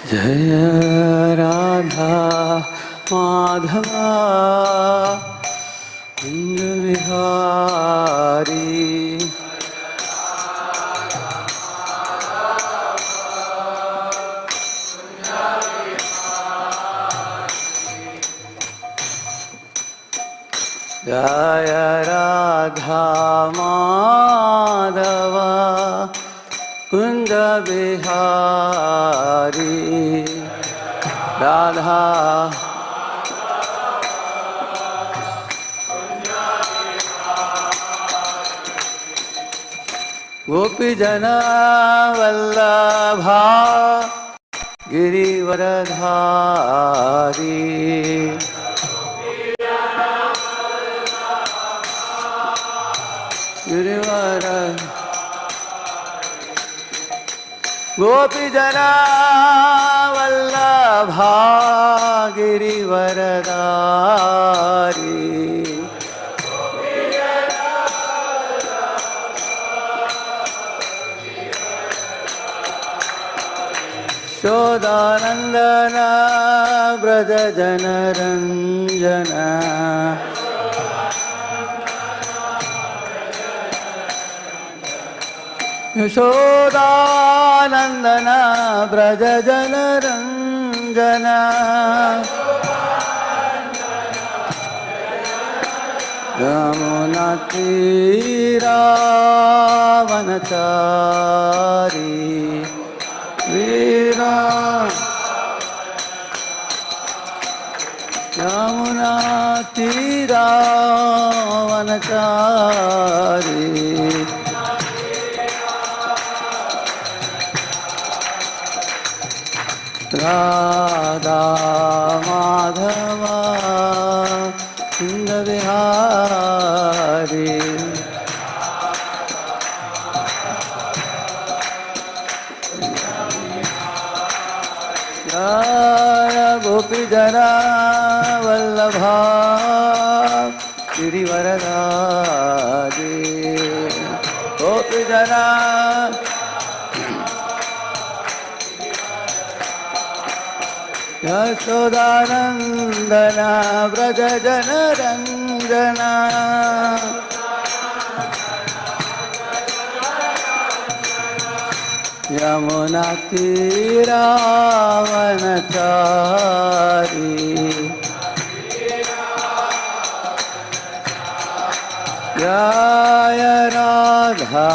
जय राधा माधवा कुंज विहारी जय राधा माधवा कुंज बिहारी राधा गोपी जना वल्लभा गिरिवरधारी गिरिवर गोपी जना वल्लभा गिरिवरधारी शोदानंदन ब्रज जन रंजन यशोदानंदन ब्रज जन रंजन यमुना तीरावनचारी वीरा यमुना तीरावनचारी राधा माधवा कुंज विहारी जय गोपी जना वल्लभा गिरिवरधारी गोपी जना यशोदानंदन ब्रज जन रंजन यमुना तीरावनचारी जय राधा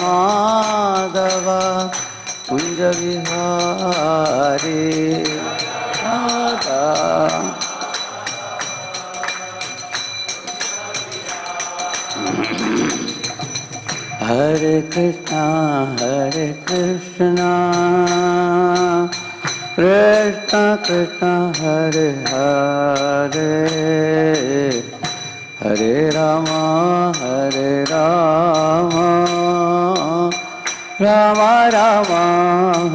माधवा कुंज विहारी राधा हरे कृष्णा कृष्णा कृष्णा हरे हरे हरे राम राम राम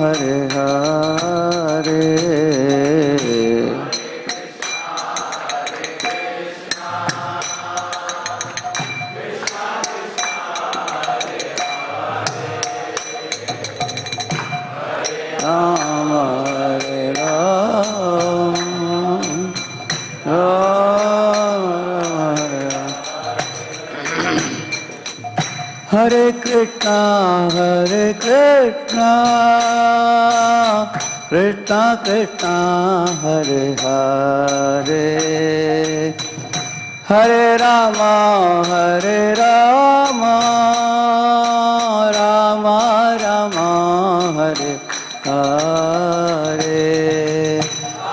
हरे हरे राम हरे राम हरे Krishna Krishna Krishna Hare Hare Hare Ram Ram Ram Hare Hare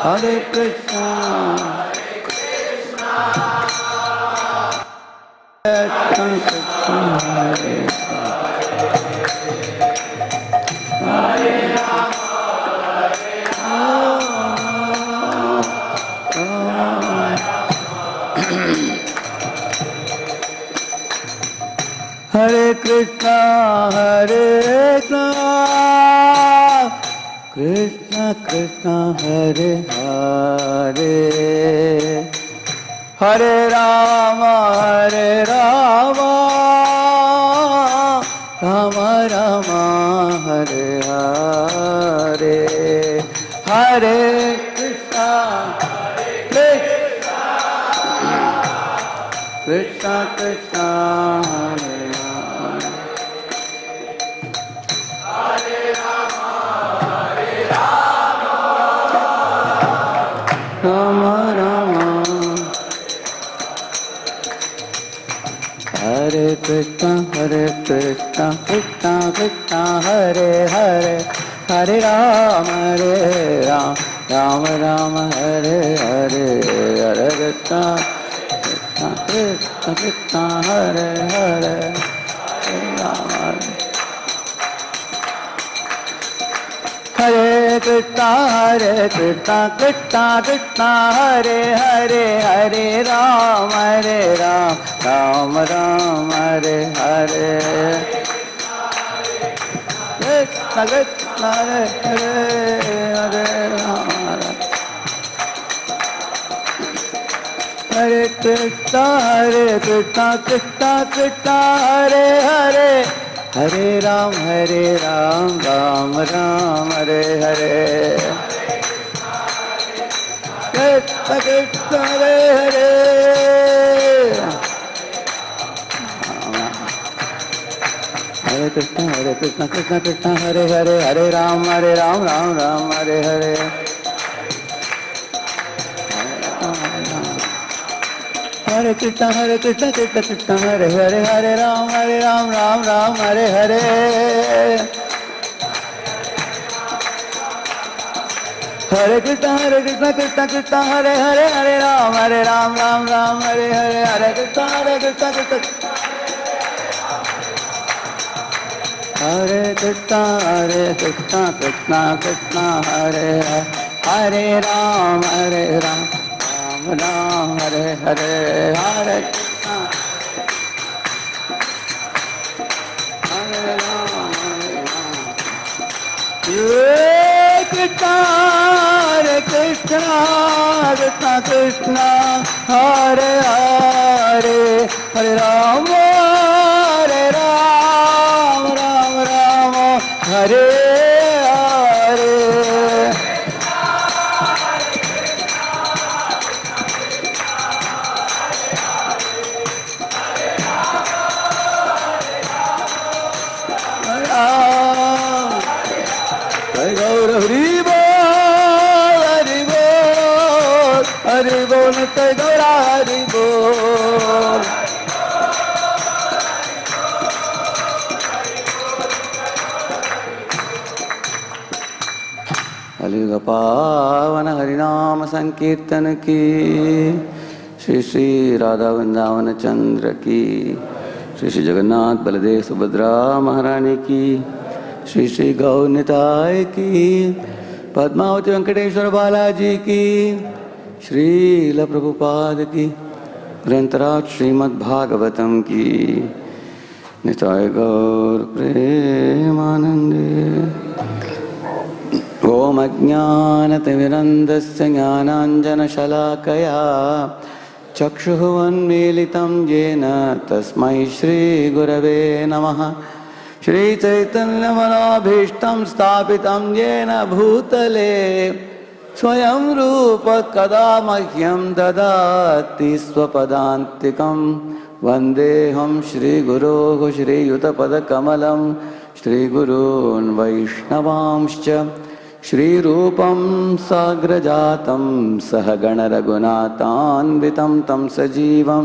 Hare Krishna Krishna Hare Hare Krishna Krishna Krishna Hare Hare Hare Ram Ram Ram Hare Hare Hare Krishna, Krishna Krishna Krishna, Hare Rama, Rama Rama, Hare Krishna, Krishna Krishna, Hare Hare, Hare Rama, Rama Rama, Hare Hare, Hare Krishna, Krishna Krishna, Hare Hare, Hare Rama, Hare Krishna, Krishna Krishna, Hare Hare, Hare Rama, Rama Rama, Hare Hare, Krishna Krishna, Hare Hare, Hare Rama, Hare Krishna, Krishna Krishna, Hare Hare, Hare Ram, Ram Ram, Hare Hare, Krishna Krishna, Hare Hare, Hare Krishna, Krishna Krishna, Hare Hare, Hare Ram, Ram Ram, Hare Hare, Hare Krishna, Krishna Krishna, Hare Hare, Hare Ram, Ram Ram, Hare Hare, Hare Krishna, Krishna Krishna, Hare Hare, Hare Ram, Ram Hare Hare, Hare Krishna, Krishna Hare Krishna, Krishna Krishna, Hare Hare, Hare Ram, Ram Hare Hare, Hare Krishna, Hare Ram, Hare Krishna, Krishna Krishna, Hare Hare, Hare Ram, Ram Hare Hare. Hare Bol, Nitai Gaura, Hare Bol. कलियुग पावन हरिनाम संकीर्तन की, श्री श्री राधा वृंदावन चंद्र की, श्री श्री जगन्नाथ बलदेव सुभद्रा महारानी की, श्री श्री गौर निताय की, पद्मावती वेंकटेश्वर बालाजी की, श्रील प्रभुपाद की, ग्रंथराज श्रीमद् भागवतम की, निताय गौर प्रेमानंदे। ओम अज्ञानतिमिरन्धस्य ज्ञानाञ्जनशलाकया चक्षुरुन्मीलितं येन तस्मै श्रीगुरवे नमः। श्रीचैतन्यमनोभीष्टं स्थापितं येन भूतले स्वयं रूप कदा मह्यं ददाति स्वपदान्तिकं। वन्देऽहं श्रीगुरोः श्रीयुतपदकमलं श्रीगुरून् वैष्णवांश्च। श्रीरूपं साग्रजातं सहगण रघुनाथान्वितं तं सजीवं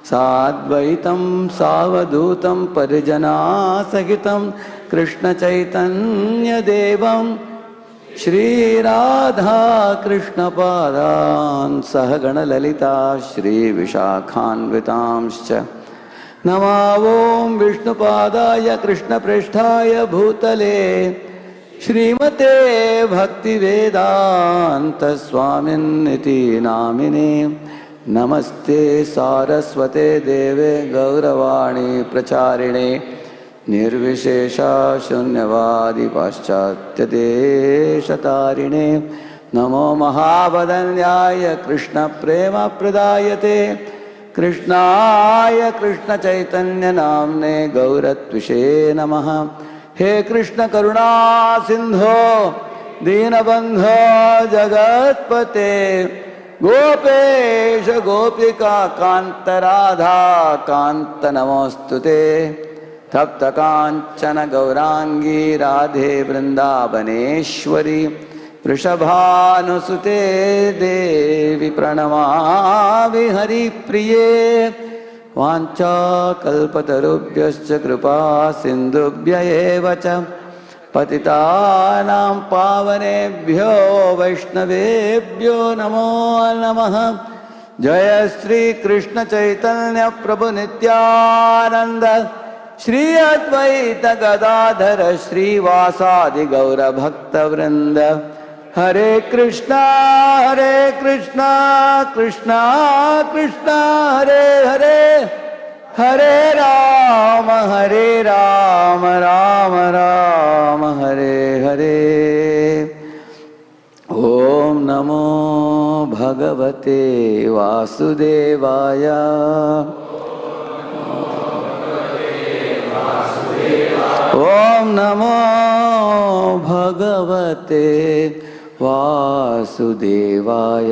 साद्वैतं सावधूतं परिजनासहितं कृष्णचैतन्यदेवं श्रीराधा कृष्णपादान् सहगण ललिता श्रीविशाखान्वितांश्च। नमो ॐ विष्णुपादाय कृष्णप्रेष्ठाय भूतले श्रीमते भक्तिवेदान्त स्वामिन्निति नामिने। नमस्ते सारस्वते देवे गौरवाणी प्रचारिणे निर्विशेषा शून्यवादी पाश्चात्यदेशतारिणे। नमो महावदन्याय कृष्णप्रेमप्रदायते कृष्णाय कृष्णचैतन्य नाम्ने गौरत्विषे नमः। हे कृष्ण करुणा सिंधो दीनबन्धो जगत्पते गोपेश गोपिका कान्त राधा कान्त नमोस्तुते तप्त कांचन गौरांगी राधे वृंदावनेश्वरी वृषभानुसुते देवी प्रणमामि हरिप्रिये वाञ्छाकल्पतरुभ्यश्च कृपा सिन्धुभ्य एव च पतितानां पावनेभ्यो वैष्णवेभ्यो नमो नमः। जय श्री कृष्ण चैतन्य प्रभु नित्यानंद श्री अद्वैत गदाधर श्रीवासादि गौर भक्त वृंद। हरे कृष्णा कृष्णा कृष्णा हरे हरे हरे राम राम राम हरे हरे। ओम नमो भगवते वासुदेवाय। ओम नमो भगवते वासुदेवाय।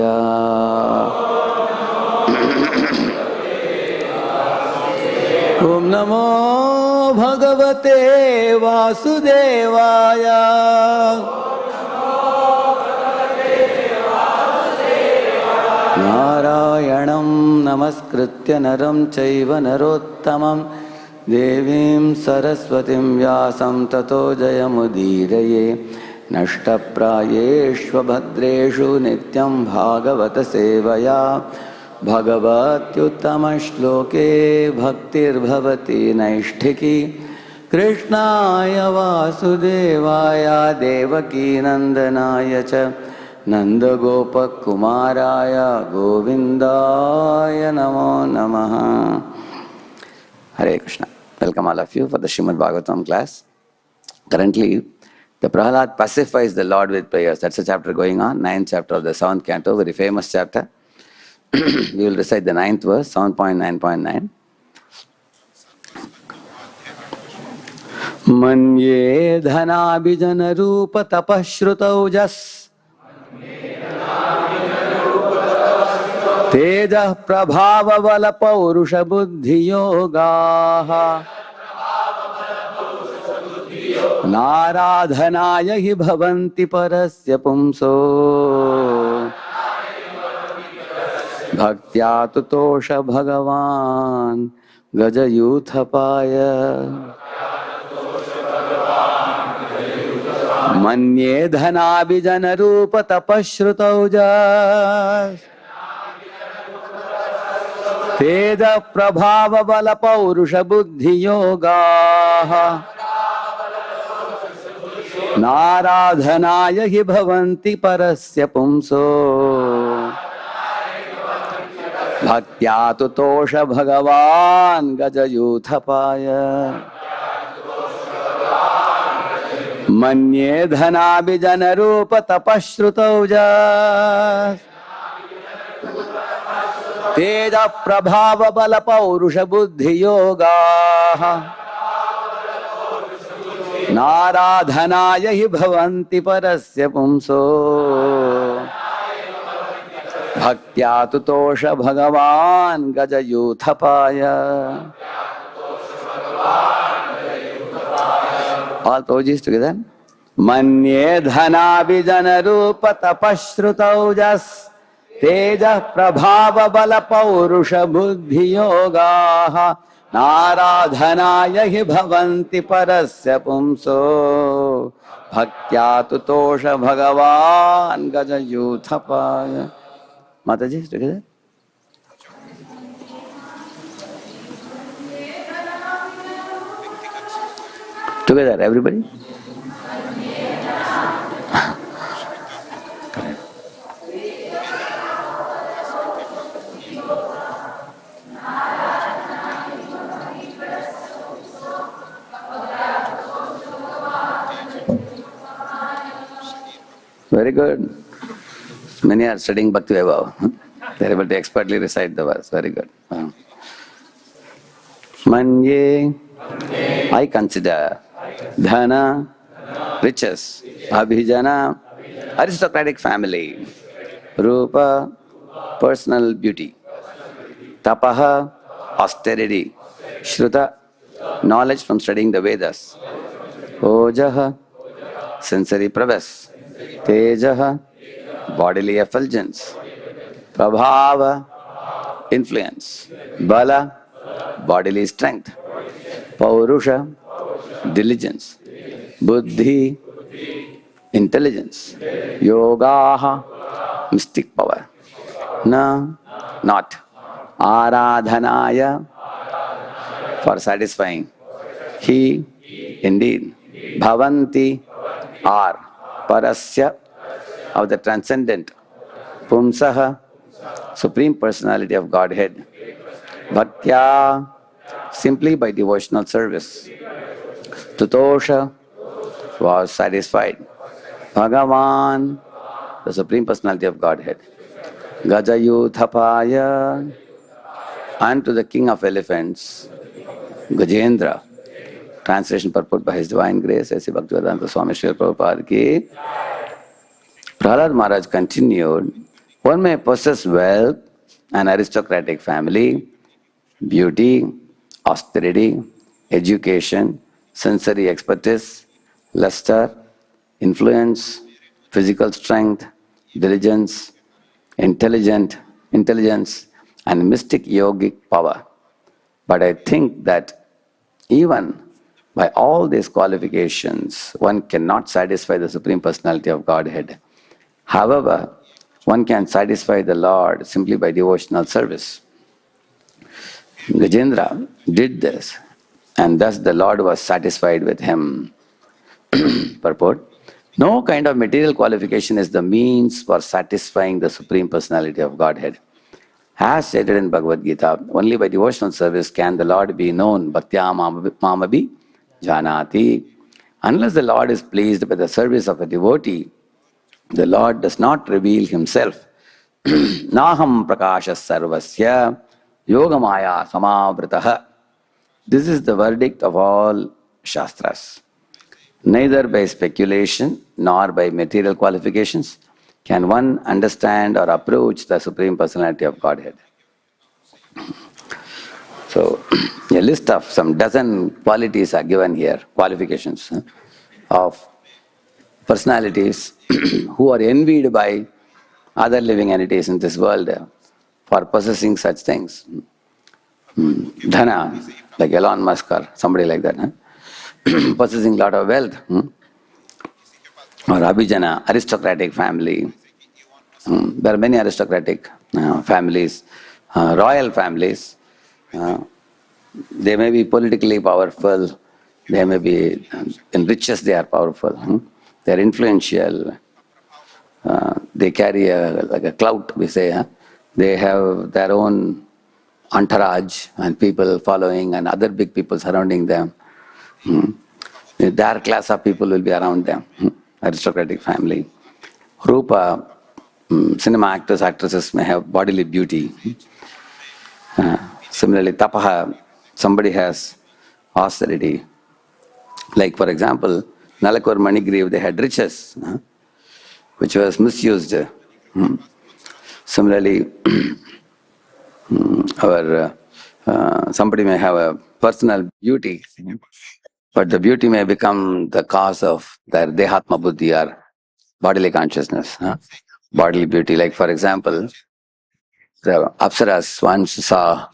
ओम नमो भगवते वासुदेवाय। नारायणं नमस्कृत्य नरं चैव नरोत्तमं देवीं सरस्वतीं व्यासं ततो जयमुदीरये। नष्टप्रायेष्वभद्रेषु नित्यं भागवत सेवया भगवत्युत्तमश्लोके भक्तिर्भवति नैष्ठिकी। कृष्णाय वासुदेवाय देवकीनन्दनाय च नन्दगोपकुमाराय गोविन्दाय नमो नमः। Hare Krishna. Welcome all of you for the Srimad Bhagavatam class. Currently, the Prahlad pacifies the Lord with prayers. That's a chapter going on, 9th chapter of the 7th canto, very famous chapter. We will recite the 9th verse, 7.9.9. Manye dhanabhijana rupa tapashrutau jas Teja prabhava vala paurusha buddhi yogaha नाराधनाय हि भवन्ति परस्य पुंसो भक्त्या तुतोष भगवान् गजयूथपाय। मन्ये धनाभिजन रूप तपश्रुतौ जस् तेज प्रभाव बल पौरुष बुद्धि योगाः नाराधनाय हि भवन्ति परस्य पुंसो भक्त्या तुतोष भगवान् गजयूथपाय। मन्ये धनाभिजन रूप तपश्रुतौ जस् तेज प्रभाव बल पौरुष बुद्धि योगाः नाराधनाय हि भवन्ति परस्य पुंसो भक्त्या तुतोष भगवान् गजयूथपाय। All Prabhuji's together. Manye dhanaभिजन रूप तपश्रुतौ जस् तेज प्रभाव बल पौरुष बुद्धि योगाः नाराधनाय हि भवन्ति परस्य पुंसो भक्त्या तुतोष भगवान् गजयूथपाय। Mataji, together. Together, everybody. Very good. Many are studying Bhakti Vaibhav. They are able to expertly recite the verse. Very good. Manye, I consider, dhana, riches, abhijana, aristocratic family. Rupa, personal beauty. Tapaha, austerity. Shruta, knowledge from studying the Vedas. Ojaha, sensory prowess. Tejaha, bodily effulgence. Prabhava, influence. Bala, bodily strength. Paurusha, diligence. Buddhi, intelligence. Yogaha, mystic power. Na, not. Aradhanaya, for satisfying. He, indeed. Bhavanti, are. Parasya, of the transcendent. Pumsaha, Supreme Personality of Godhead. Bhaktya, simply by devotional service. Tutosha, was satisfied. Bhagavan, the Supreme Personality of Godhead. Gajayuthapaya, and to the King of Elephants, Gajendra. Translation purport by His Divine Grace, A.C. Bhaktivedanta Swami Srila Prabhupada ki. Prahlad Maharaj continued, one may possess wealth, an aristocratic family, beauty, austerity, education, sensory expertise, luster, influence, physical strength, diligence, intelligence, and mystic yogic power. But I think that even by all these qualifications, one cannot satisfy the Supreme Personality of Godhead. However, one can satisfy the Lord simply by devotional service. Gajendra did this, and thus the Lord was satisfied with him. Purport. No kind of material qualification is the means for satisfying the Supreme Personality of Godhead. As stated in Bhagavad Gita, only by devotional service can the Lord be known. Bhaktya mamabi janati. Unless the Lord is pleased by the service of a devotee, the Lord does not reveal himself. Naham prakashas sarvasya yogamaya samavritah. This is the verdict of all Shastras. Neither by speculation nor by material qualifications can one understand or approach the Supreme Personality of Godhead. So, a list of some dozen qualities are given here, qualifications of personalities who are envied by other living entities in this world for possessing such things. Dhana, like Elon Musk or somebody like that, possessing a lot of wealth. Or Abhijana, aristocratic family. There are many aristocratic families, royal families. They may be politically powerful, they may be, in riches they are powerful, they are influential, they carry like a clout, we say. They have their own entourage and people following and other big people surrounding them. Their class of people will be around them. Aristocratic family. Rupa, cinema actors, actresses may have bodily beauty. Similarly, tapaha, somebody has austerity. Like for example, Nalakur Manigriv, they had riches, which was misused. Similarly, somebody may have a personal beauty, but the beauty may become the cause of their dehatma buddhi or bodily consciousness, bodily beauty. Like for example, the Apsaras once saw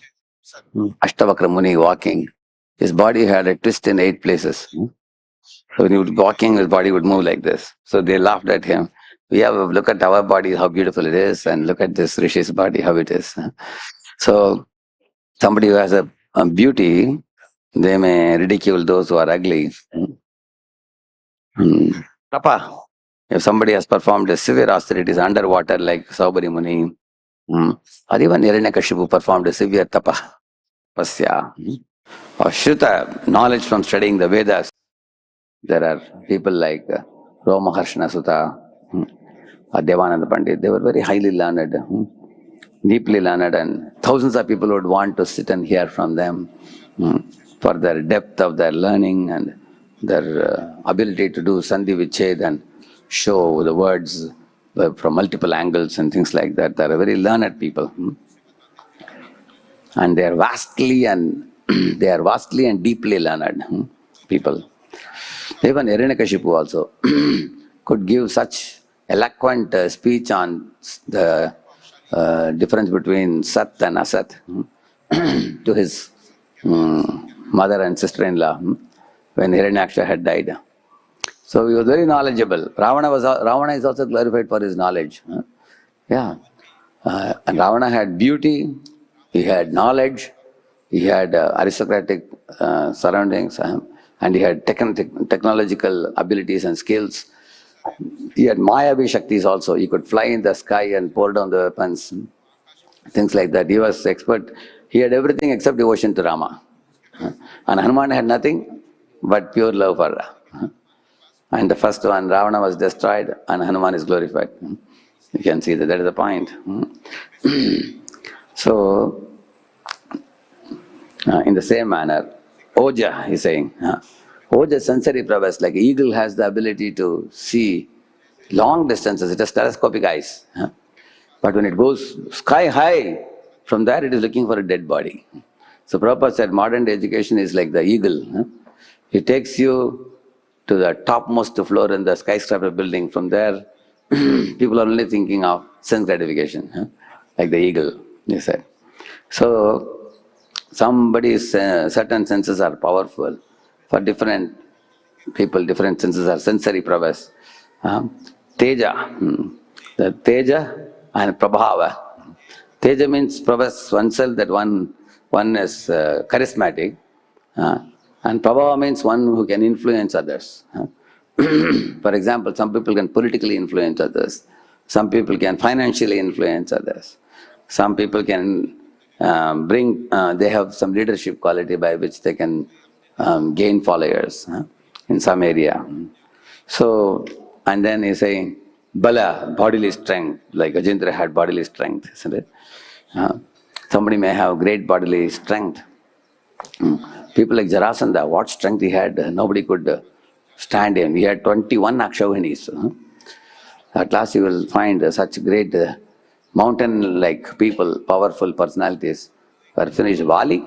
Ashtavakra Muni walking. His body had a twist in 8 places. So when he would walking, his body would move like this. So they laughed at him. We have a look at our body, how beautiful it is, and look at this Rishi's body, how it is. So somebody who has a beauty, they may ridicule those who are ugly. Tapa. If somebody has performed a severe austerities underwater like Saubari Muni, or even Hiranyakashipu performed a severe tapa, pasya. Or Shruta, knowledge from studying the Vedas. There are people like Romaharshana Sutta, or Devananda Pandit. They were very highly learned, deeply learned, and thousands of people would want to sit and hear from them for their depth of their learning and their ability to do Sandhi Vichhed and show the words from multiple angles and things like that. They are very learned people. And they are vastly and deeply learned people. Even Hiranyakashipu also could give such eloquent speech on the difference between Sat and Asat to his mother and sister-in-law when Hiranyaksha had died. So he was very knowledgeable. Ravana is also glorified for his knowledge. Yeah. And Ravana had beauty, he had knowledge, he had aristocratic surroundings, and he had technological abilities and skills. He had Mayavi Shaktis also. He could fly in the sky and pour down the weapons, things like that. He was expert. He had everything except devotion to Rama. And Hanuman had nothing but pure love for Rama. And the first one, Ravana was destroyed and Hanuman is glorified. You can see that is the point. So, in the same manner, Oja is saying, Oja sensory prowess, like eagle has the ability to see long distances. It has telescopic eyes. But when it goes sky high, from there it is looking for a dead body. So Prabhupada said modern day education is like the eagle. It takes you to the topmost floor in the skyscraper building. From there, people are only thinking of sense gratification, like the eagle, they said. So, somebody's certain senses are powerful. For different people, different senses are sensory prowess. Teja, the Teja and Prabhava. Teja means prowess oneself, that one is charismatic. And Prabhava means one who can influence others. For example, some people can politically influence others. Some people can financially influence others. Some people can they have some leadership quality by which they can gain followers in some area. So, and then he's saying, Bala, bodily strength, like Ajindra had bodily strength, isn't it? Somebody may have great bodily strength. People like Jarasandha, what strength he had, nobody could stand him. He had 21 Akshauhinis. At last you will find such great mountain-like people, powerful personalities were finished. Vali,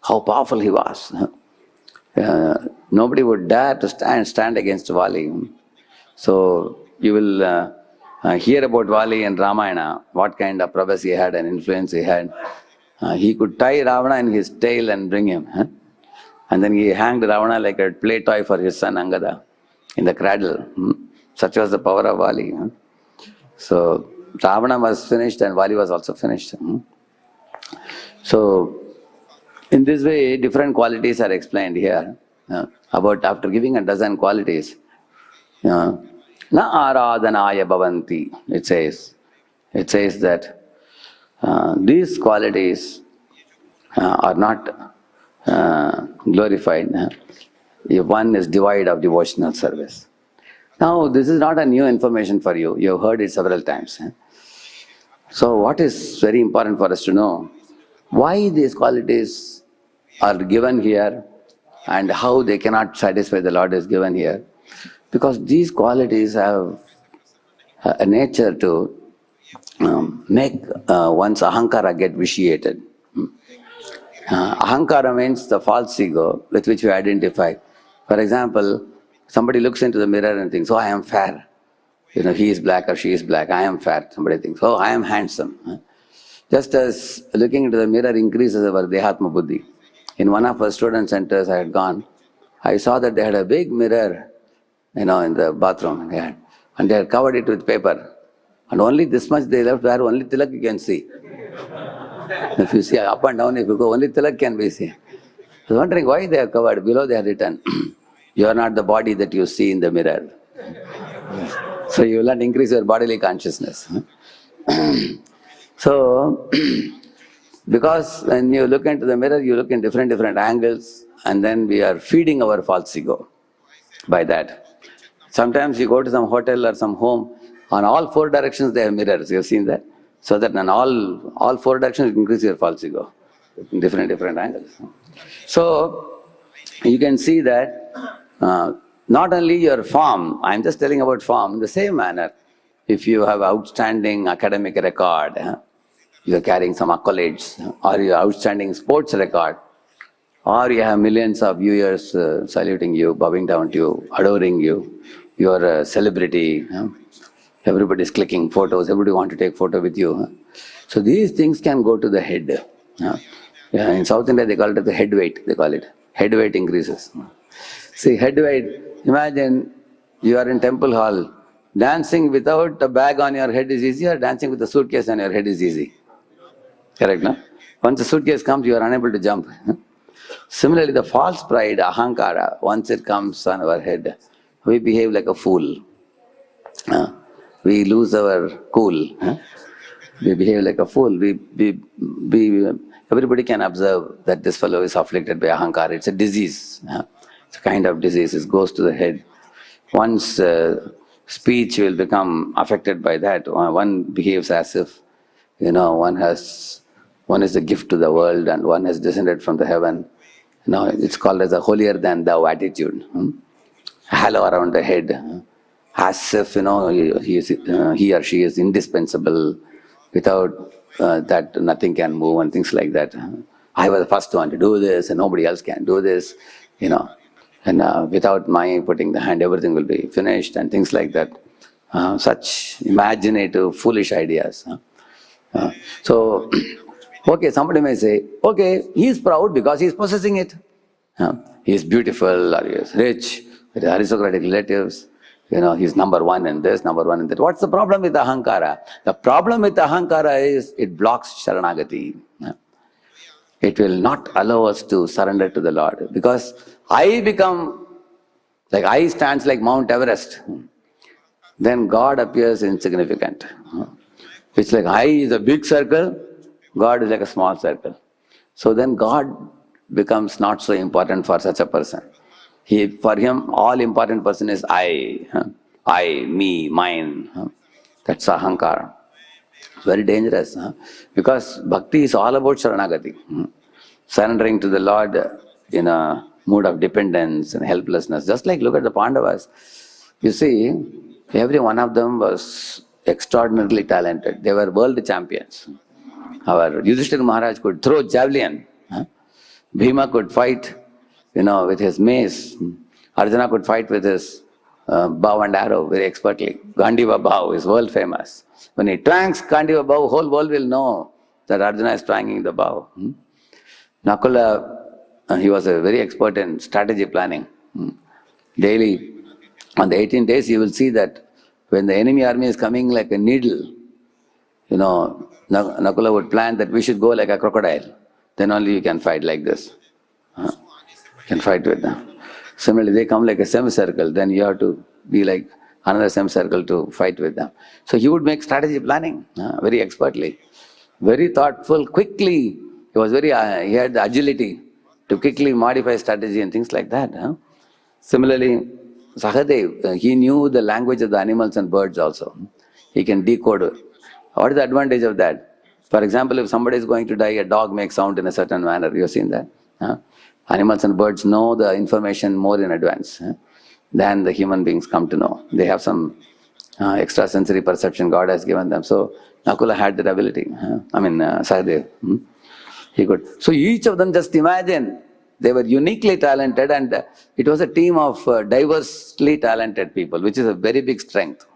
how powerful he was. Nobody would dare to stand against Vali. So you will hear about Vali in Ramayana, what kind of prowess he had and influence he had. He could tie Ravana in his tail and bring him. And then he hanged Ravana like a play toy for his son Angada in the cradle. Such was the power of Vali. So Ravana was finished and Vali was also finished. So in this way, different qualities are explained here. About after giving a dozen qualities, na aradhanaya bhavanti, it says that these qualities are not glorified if one is devoid of devotional service. Now, this is not a new information for you. You have heard it several times. So, what is very important for us to know, why these qualities are given here and how they cannot satisfy the Lord is given here. Because these qualities have a nature to make one's Ahankara get vitiated. Ahankara means the false ego with which we identify. For example, somebody looks into the mirror and thinks, oh, I am fair. He is black or she is black, I am fair. Somebody thinks, oh, I am handsome. Just as looking into the mirror increases our Dehatma Buddhi. In one of our student centers I had gone, I saw that they had a big mirror, in the bathroom, and they had covered it with paper. And only this much they left where only tilak you can see. If you see up and down, if you go, only tilak can be seen. I was wondering why they are covered. Below they are written, you are not the body that you see in the mirror. So you will not increase your bodily consciousness. So, because when you look into the mirror, you look in different angles, and then we are feeding our false ego by that. Sometimes you go to some hotel or some home, on all four directions they have mirrors. You have seen that? So that in all four directions you increase your false ego in different angles. So you can see that not only your form, I'm just telling about form, in the same manner, if you have outstanding academic record, you are carrying some accolades, or you have outstanding sports record, or you have millions of viewers saluting you, bowing down to you, adoring you, you are a celebrity, everybody is clicking photos, everybody want to take photo with you. So these things can go to the head. Yeah, in South India they call it the head weight, they call it. Head weight increases. See, head weight, imagine you are in temple hall, dancing without a bag on your head is easy, or dancing with a suitcase on your head is easy. Correct, no? Once the suitcase comes, you are unable to jump. Similarly, the false pride, Ahankara, once it comes on our head, we behave like a fool. We lose our cool. We behave like a fool. Everybody can observe that this fellow is afflicted by Ahankara. It's a disease. It's a kind of disease. It goes to the head. Once speech will become affected by that, one behaves as if, one is a gift to the world and one has descended from the heaven. It's called as a holier than thou attitude. Halo around the head, as if he or she is indispensable. Without that, nothing can move and things like that. I was the first one to do this, and nobody else can do this. And without my putting the hand, everything will be finished and things like that. Such imaginative, foolish ideas. So, okay, somebody may say, okay, he is proud because he is possessing it. He is beautiful, or he is rich, with aristocratic relatives. He's number one in this, number one in that. What's the problem with Ahankara? The problem with Ahankara is it blocks Sharanagati. It will not allow us to surrender to the Lord. Because I stands like Mount Everest. Then God appears insignificant. It's like I is a big circle, God is like a small circle. So then God becomes not so important for such a person. For him, all important person is I, me, mine. That's Ahankara. It's very dangerous. Because bhakti is all about Sharanagati. Surrendering to the Lord in a mood of dependence and helplessness. Just like look at the Pandavas. You see, every one of them was extraordinarily talented. They were world champions. Our Yudhishthira Maharaj could throw javelin. Bhima could fight, with his mace. Arjuna could fight with his bow and arrow very expertly. Gandiva bow is world famous. When he twangs Gandiva bow, whole world will know that Arjuna is twanging the bow. Nakula, he was a very expert in strategy planning. Daily, on the 18 days, you will see that when the enemy army is coming like a needle, Nakula would plan that we should go like a crocodile. Then only you can fight like this. You can fight with them. Similarly, they come like a semicircle, then you have to be like another semicircle to fight with them. So he would make strategy planning very expertly, very thoughtful, quickly. He had the agility to quickly modify strategy and things like that. Similarly, Sahadev, he knew the language of the animals and birds also. He can decode it. What is the advantage of that? For example, if somebody is going to die, a dog makes sound in a certain manner. You have seen that? Animals and birds know the information more in advance than the human beings come to know. They have some extrasensory perception God has given them. So Nakula had that ability. Sahadev. He could. So each of them, just imagine, they were uniquely talented, and it was a team of diversely talented people, which is a very big strength.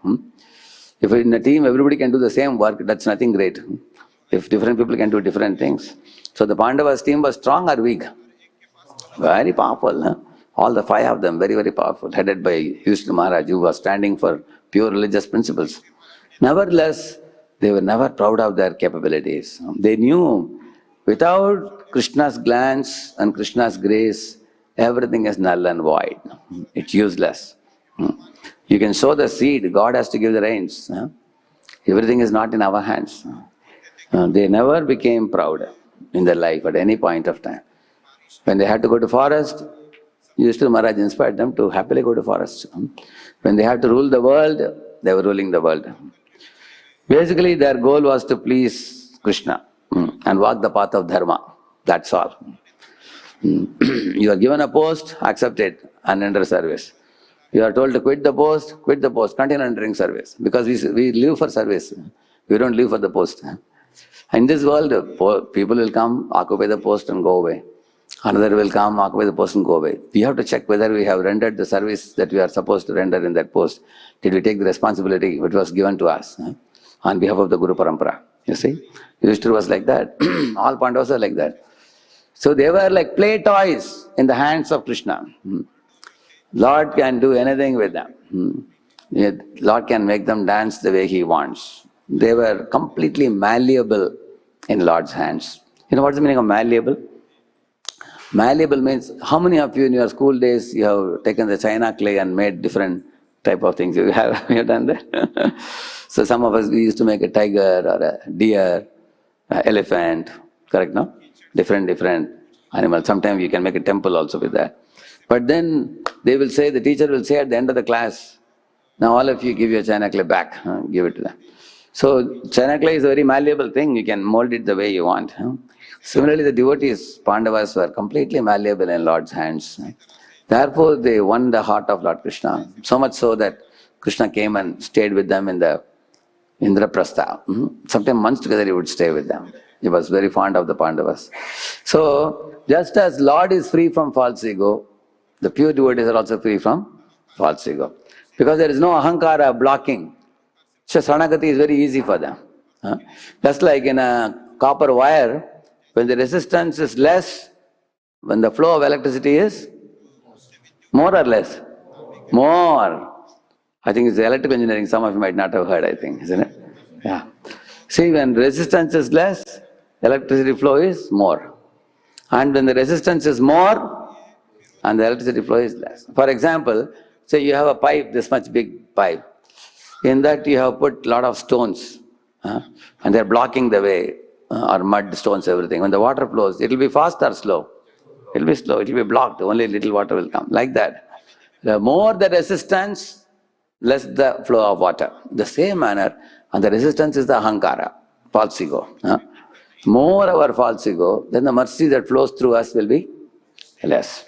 If in a team everybody can do the same work, that's nothing great. If different people can do different things. So the Pandavas team was strong or weak? Very powerful. All the 5 of them, very, very powerful, headed by Yudhishthira Maharaj, who was standing for pure religious principles. Nevertheless, they were never proud of their capabilities. They knew without Krishna's glance and Krishna's grace, everything is null and void. It's useless. You can sow the seed, God has to give the rains. Everything is not in our hands. They never became proud in their life at any point of time. When they had to go to forest, Yudhishthira Maharaj inspired them to happily go to forest. When they had to rule the world, they were ruling the world. Basically, their goal was to please Krishna and walk the path of dharma. That's all. You are given a post, accept it and enter service. You are told to quit the post, continue entering service. Because we live for service. We don't live for the post. In this world, people will come, occupy the post and go away. Another will come, occupy the post and go away. We have to check whether we have rendered the service that we are supposed to render in that post. Did we take the responsibility which was given to us on behalf of the Guru Parampara? You see? Yudhishthira was like that. All Pandavas are like that. So they were like play toys in the hands of Krishna. Lord can do anything with them. Lord can make them dance the way He wants. They were completely malleable in Lord's hands. You know what's the meaning of malleable? Malleable means, how many of you in your school days you have taken the china clay and made different type of things? You have done that? So some of us, we used to make a tiger or a deer, elephant, correct, no? Different animals. Sometimes you can make a temple also with that. But then they will say, the teacher will say at the end of the class, now all of you give your china clay back, give it to them. So china clay is a very malleable thing, you can mold it the way you want. Similarly, the devotees, Pandavas, were completely malleable in Lord's hands. Therefore, they won the heart of Lord Krishna. So much so that Krishna came and stayed with them in the Indraprastha. Sometimes months together he would stay with them. He was very fond of the Pandavas. So, just as Lord is free from false ego, the pure devotees are also free from false ego. Because there is no Ahankara blocking. So, Sharanagati is very easy for them. Just like in a copper wire, when the resistance is less, when the flow of electricity is more or less? More. I think it's electrical engineering, some of you might not have heard, I think, isn't it? Yeah. See, when resistance is less, electricity flow is more. And when the resistance is more, and the electricity flow is less. For example, say you have a pipe, this much big pipe. In that you have put a lot of stones, and they're blocking the way. Or mud, stones, everything. When the water flows, it will be fast or slow? It will be slow, it will be blocked, only little water will come. Like that. The more the resistance, less the flow of water. The same manner, and the resistance is the Ahankara, false ego. More our false ego, then the mercy that flows through us will be less.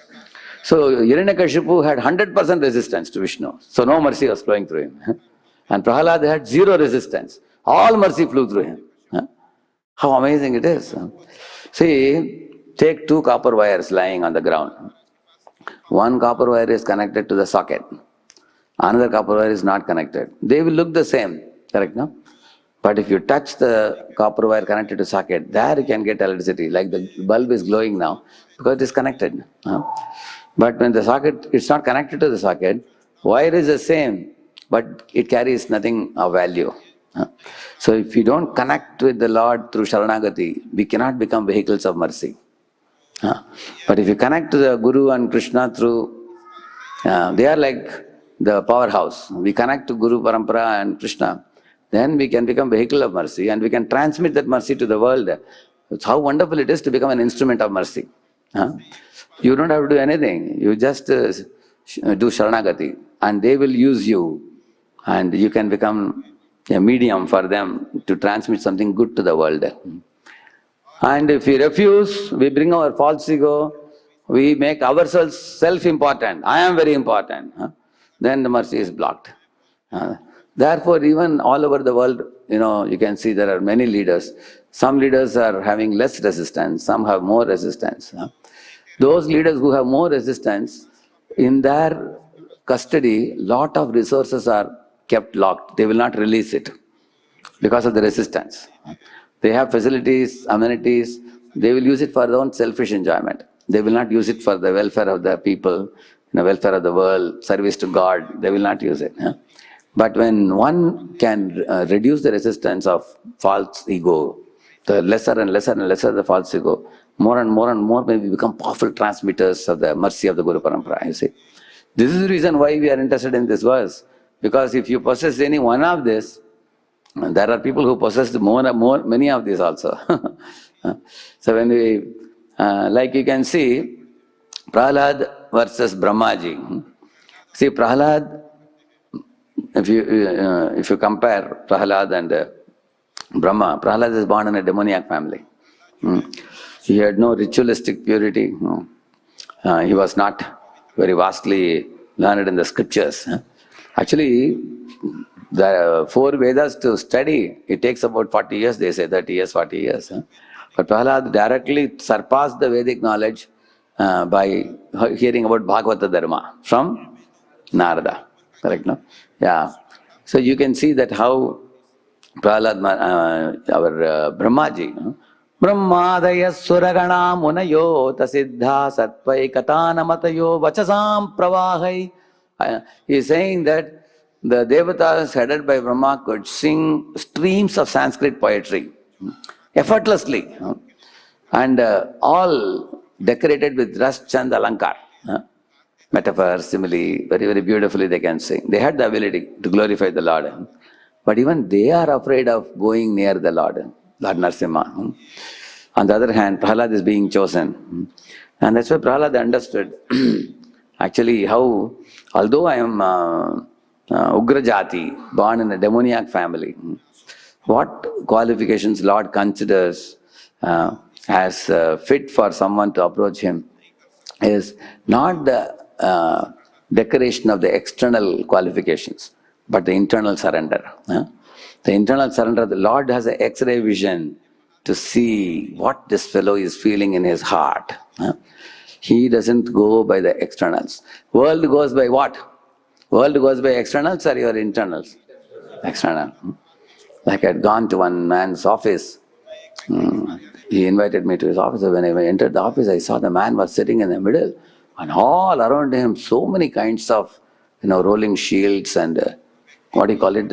So Hiranyakashipu had 100% resistance to Vishnu, so no mercy was flowing through him. And Prahalad had 0 resistance, all mercy flew through him. How amazing it is. See, take 2 copper wires lying on the ground. One copper wire is connected to the socket. Another copper wire is not connected. They will look the same, correct, no? But if you touch the copper wire connected to socket, there you can get electricity. Like the bulb is glowing now, because it is connected. But when the socket, it's not connected to the socket, wire is the same, but it carries nothing of value. So if you don't connect with the Lord through Sharanagati, we cannot become vehicles of mercy. But if you connect to the Guru and Krishna through, they are like the powerhouse. We connect to Guru Parampara and Krishna, then we can become vehicle of mercy and we can transmit that mercy to the world. It's how wonderful it is to become an instrument of mercy. You don't have to do anything. You just do Sharanagati and they will use you and you can become a medium for them to transmit something good to the world. And if we refuse, we bring our false ego, we make ourselves self-important. I am very important. Then the mercy is blocked. Therefore, even all over the world, you can see there are many leaders. Some leaders are having less resistance, some have more resistance. Those leaders who have more resistance, in their custody, lot of resources are kept locked. They will not release it because of the resistance. They have facilities, amenities, they will use it for their own selfish enjoyment. They will not use it for the welfare of the people, the welfare of the world, service to God. They will not use it. But when one can reduce the resistance of false ego, the lesser and lesser and lesser the false ego, more and more may we become powerful transmitters of the mercy of the Guru Parampara, you see. This is the reason why we are interested in this verse. Because if you possess any one of this, there are people who possess many of these also. So when we, like you can see, Prahalad versus Brahmaji. See, Prahalad, if you compare Prahalad and Brahma, Prahalad is born in a demoniac family. He had no ritualistic purity. He was not very vastly learn it in the scriptures. Actually, the 4 Vedas to study, it takes about 40 years, they say, 30 years, 40 years. But Prahlad directly surpassed the Vedic knowledge by hearing about Bhagavata Dharma from Narada. Correct, no? Yeah. So you can see that how Prahlad, our Brahmaji, Brahmadaya Suragana Munayo Tasiddha Satvai Matayo Vachasam Pravahai. He is saying that the Devatas headed by Brahma could sing streams of Sanskrit poetry effortlessly, and all decorated with ras, chand, alankar. Metaphor, simile, very, very beautifully they can sing. They had the ability to glorify the Lord. But even they are afraid of going near the Lord, Lord Narasimha. On the other hand, Prahlad is being chosen. And that's why Prahlad understood actually how, although I am Ugrajati, born in a demoniac family, what qualifications Lord considers as fit for someone to approach him is not the decoration of the external qualifications, but the internal surrender. The internal surrender, the Lord has an X-ray vision to see what this fellow is feeling in his heart. He doesn't go by the externals. World goes by what? World goes by externals or your internals? External. Like I had gone to one man's office. He invited me to his office. When I entered the office, I saw the man was sitting in the middle, and all around him, so many kinds of, rolling shields and what do you call it?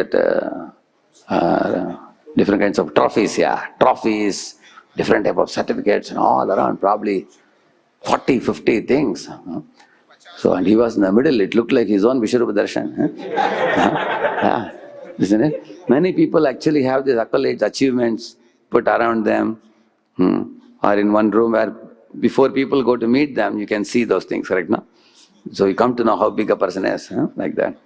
Different kinds of trophies. Yeah, trophies, different type of certificates, and all around, probably 40, 50 things. So, and he was in the middle. It looked like his own Vishwarupa Darshan. Yeah, isn't it? Many people actually have these accolades, achievements put around them, or in one room where before people go to meet them, you can see those things, correct? No? So you come to know how big a person is, like that.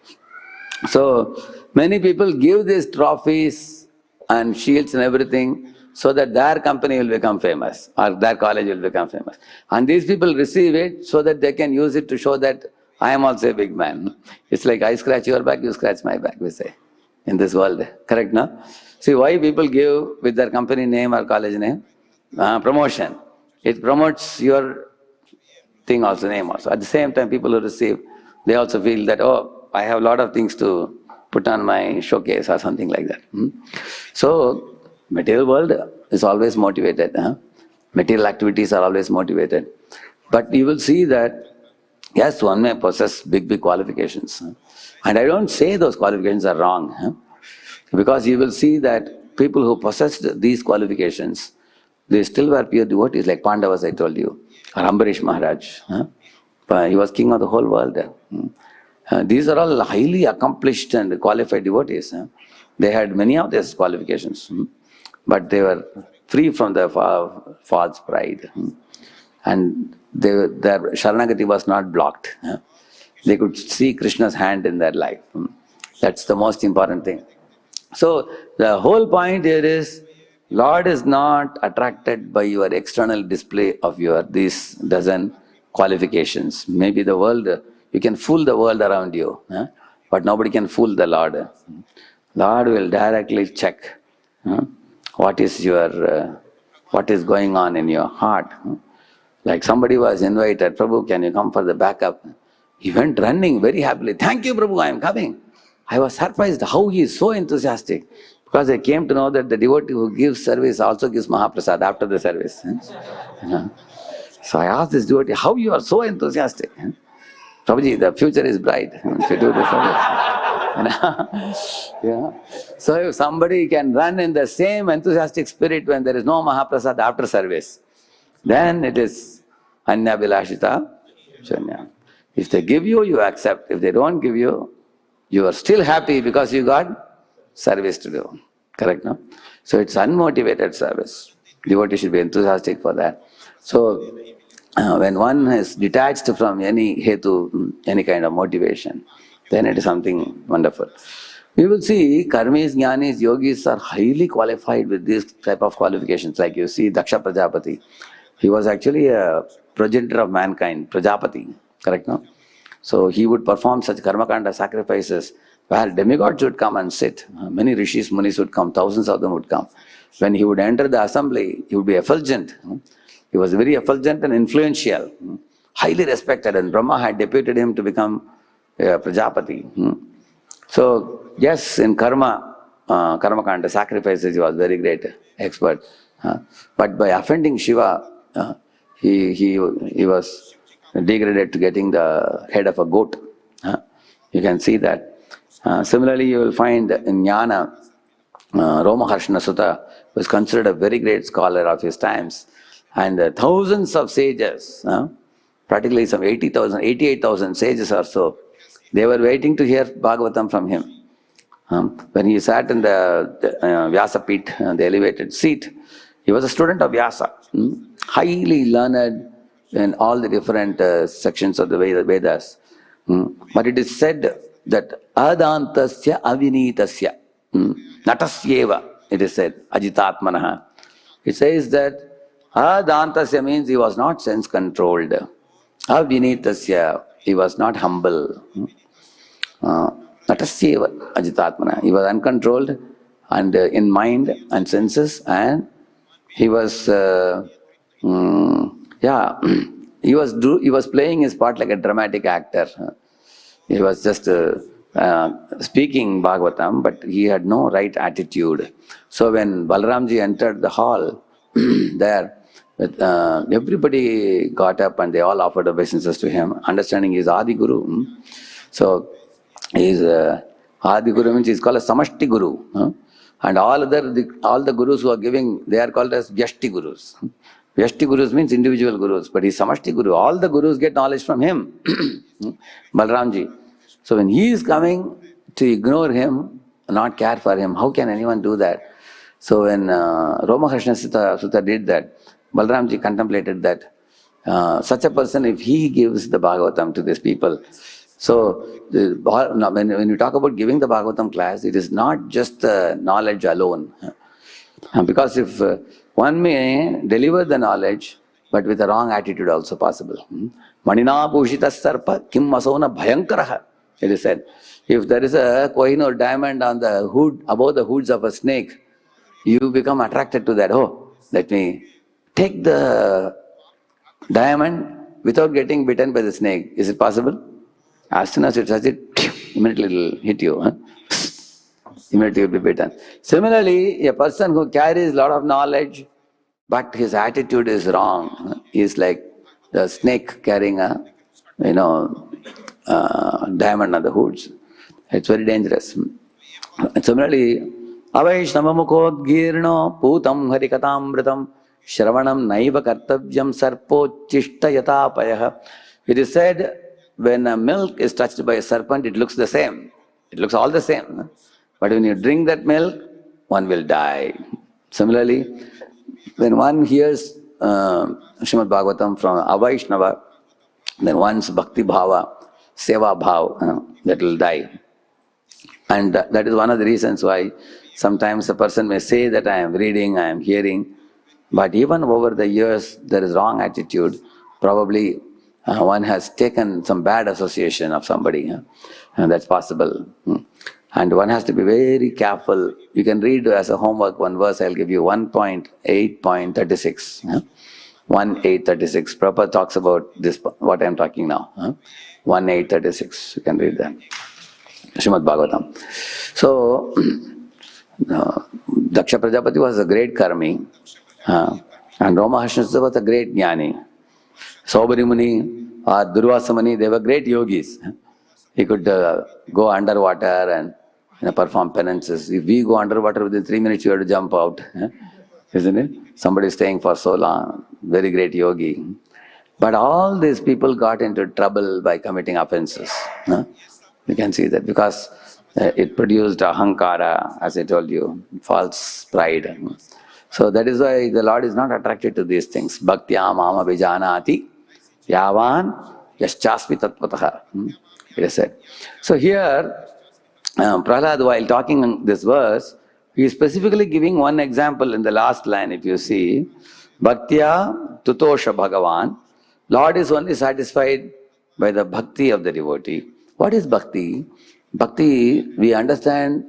So many people give these trophies and shields and everything so that their company will become famous or their college will become famous. And these people receive it so that they can use it to show that I am also a big man. It's like I scratch your back, you scratch my back, we say, in this world. Correct, no? See why people give with their company name or college name? Promotion. It promotes your thing also, name also. At the same time, people who receive, they also feel that, oh, I have a lot of things to put on my showcase or something like that. So, material world is always motivated. Material activities are always motivated. But you will see that, yes, one may possess big, big qualifications. And I don't say those qualifications are wrong. Because you will see that people who possessed these qualifications, they still were pure devotees, like Pandavas, I told you, or Ambarish Maharaj. He was king of the whole world. These are all highly accomplished and qualified devotees. They had many of these qualifications, but they were free from the false pride. And their Sharanagati was not blocked. They could see Krishna's hand in their life. That's the most important thing. So the whole point here is, Lord is not attracted by your external display of your these dozen qualifications. Maybe the world, you can fool the world around you, but nobody can fool the Lord. Lord will directly check what is going on in your heart. Like somebody was invited, Prabhu, can you come for the backup? He went running very happily. Thank you, Prabhu, I am coming. I was surprised how he is so enthusiastic, because I came to know that the devotee who gives service also gives Mahaprasad after the service. So I asked this devotee, how you are so enthusiastic? Prabhuji, the future is bright if you do the service. Yeah. So if somebody can run in the same enthusiastic spirit when there is no Mahaprasad after service, then it is Anya Bilashita Shanya. If they give you, you accept. If they don't give you, you are still happy because you got service to do. Correct, no? So it's unmotivated service. Devotee should be enthusiastic for that. So when one is detached from any hetu, any kind of motivation, then it is something wonderful. We will see karmis, jnanis, yogis are highly qualified with this type of qualifications. Like you see Daksha Prajapati. He was actually a progenitor of mankind, Prajapati. Correct, no? So he would perform such karmakanda sacrifices where demigods would come and sit. Many rishis, munis would come, thousands of them would come. When he would enter the assembly, he would be effulgent. He was very effulgent and influential, highly respected, and Brahma had deputed him to become Prajapati. So, yes, in karmakanda sacrifices, he was very great expert. But by offending Shiva, he was degraded to getting the head of a goat. You can see that. Similarly, you will find in Jnana, Romaharshana Sutta was considered a very great scholar of his times. And thousands of sages, practically some 88,000 sages or so, they were waiting to hear Bhagavatam from him. When he sat in the Vyasapit, the elevated seat, he was a student of Vyasa, highly learned in all the different sections of the Vedas. But it is said that Adantasya Avinitasya, Natasyeva, it is said, Ajitatmanaha. It says that Adantasya means he was not sense controlled. Avinitasya, he was not humble. Natasyeva Ajitatmana. He was uncontrolled and in mind and senses, and he was he was playing his part like a dramatic actor. He was just speaking Bhagavatam, but he had no right attitude. So when Balaramji entered the hall, there, everybody got up and they all offered obeisances to him, understanding he is Adi Guru. So he is Adi Guru means he is called a Samashti Guru. And all the gurus who are giving, they are called as Vyashti Gurus. Vyashti Gurus means individual gurus, but he is Samashti Guru. All the gurus get knowledge from him, Balaramji. So when he is coming to ignore him, not care for him, how can anyone do that? So when Romaharshana Sutta did that, Balaramji contemplated that such a person, if he gives the Bhagavatam to these people, so when you talk about giving the Bhagavatam class, it is not just knowledge alone. Because if one may deliver the knowledge, but with a wrong attitude also possible. Manina Bhushita Sarpa Kim Masona Bhayankaraha, it is said. If there is a Kohinoor diamond on the hood, above the hoods of a snake, you become attracted to that. Oh, let me take the diamond without getting bitten by the snake. Is it possible? As soon as it touches it, immediately it will hit you. Immediately you will be bitten. Similarly, a person who carries a lot of knowledge, but his attitude is wrong. He is like the snake carrying a, diamond on the hoods. It's very dangerous. And similarly, Avaishnavamukhodgirno putam harikatamritam shravanam naiva kartavyam sarpo chishta yatapayah. It is said, when a milk is touched by a serpent, it looks the same. It looks all the same. But when you drink that milk, one will die. Similarly, when one hears Srimad Bhagavatam from Avaishnava, then one's bhakti bhava, seva bhava, that will die. And that is one of the reasons why sometimes a person may say that I am reading, I am hearing, but even over the years there is wrong attitude. Probably one has taken some bad association of somebody, and that's possible. And one has to be very careful. You can read as a homework one verse. I'll give you 1.8.36. 1.8.36. Prabhupada talks about this, what I'm talking now. 1.8.36. You can read that. Srimad Bhagavatam. So, Daksha Prajapati was a great karmi, and Romaharshana was a great jnani. Saubhari Muni or Durvasa Muni, they were great yogis. He could go underwater and perform penances. If we go underwater within 3 minutes, you have to jump out, isn't it? Somebody staying for so long, very great yogi. But all these people got into trouble by committing offenses. You can see that because it produced Ahankara, as I told you, false pride. So that is why the Lord is not attracted to these things. Bhaktya mama vijanati yavan yaschasmi tatpataha. It is said. So here, Prahlad, while talking this verse, he is specifically giving one example in the last line, if you see. Bhaktya tutosha bhagavan. Lord is only satisfied by the bhakti of the devotee. What is bhakti? Bhakti, we understand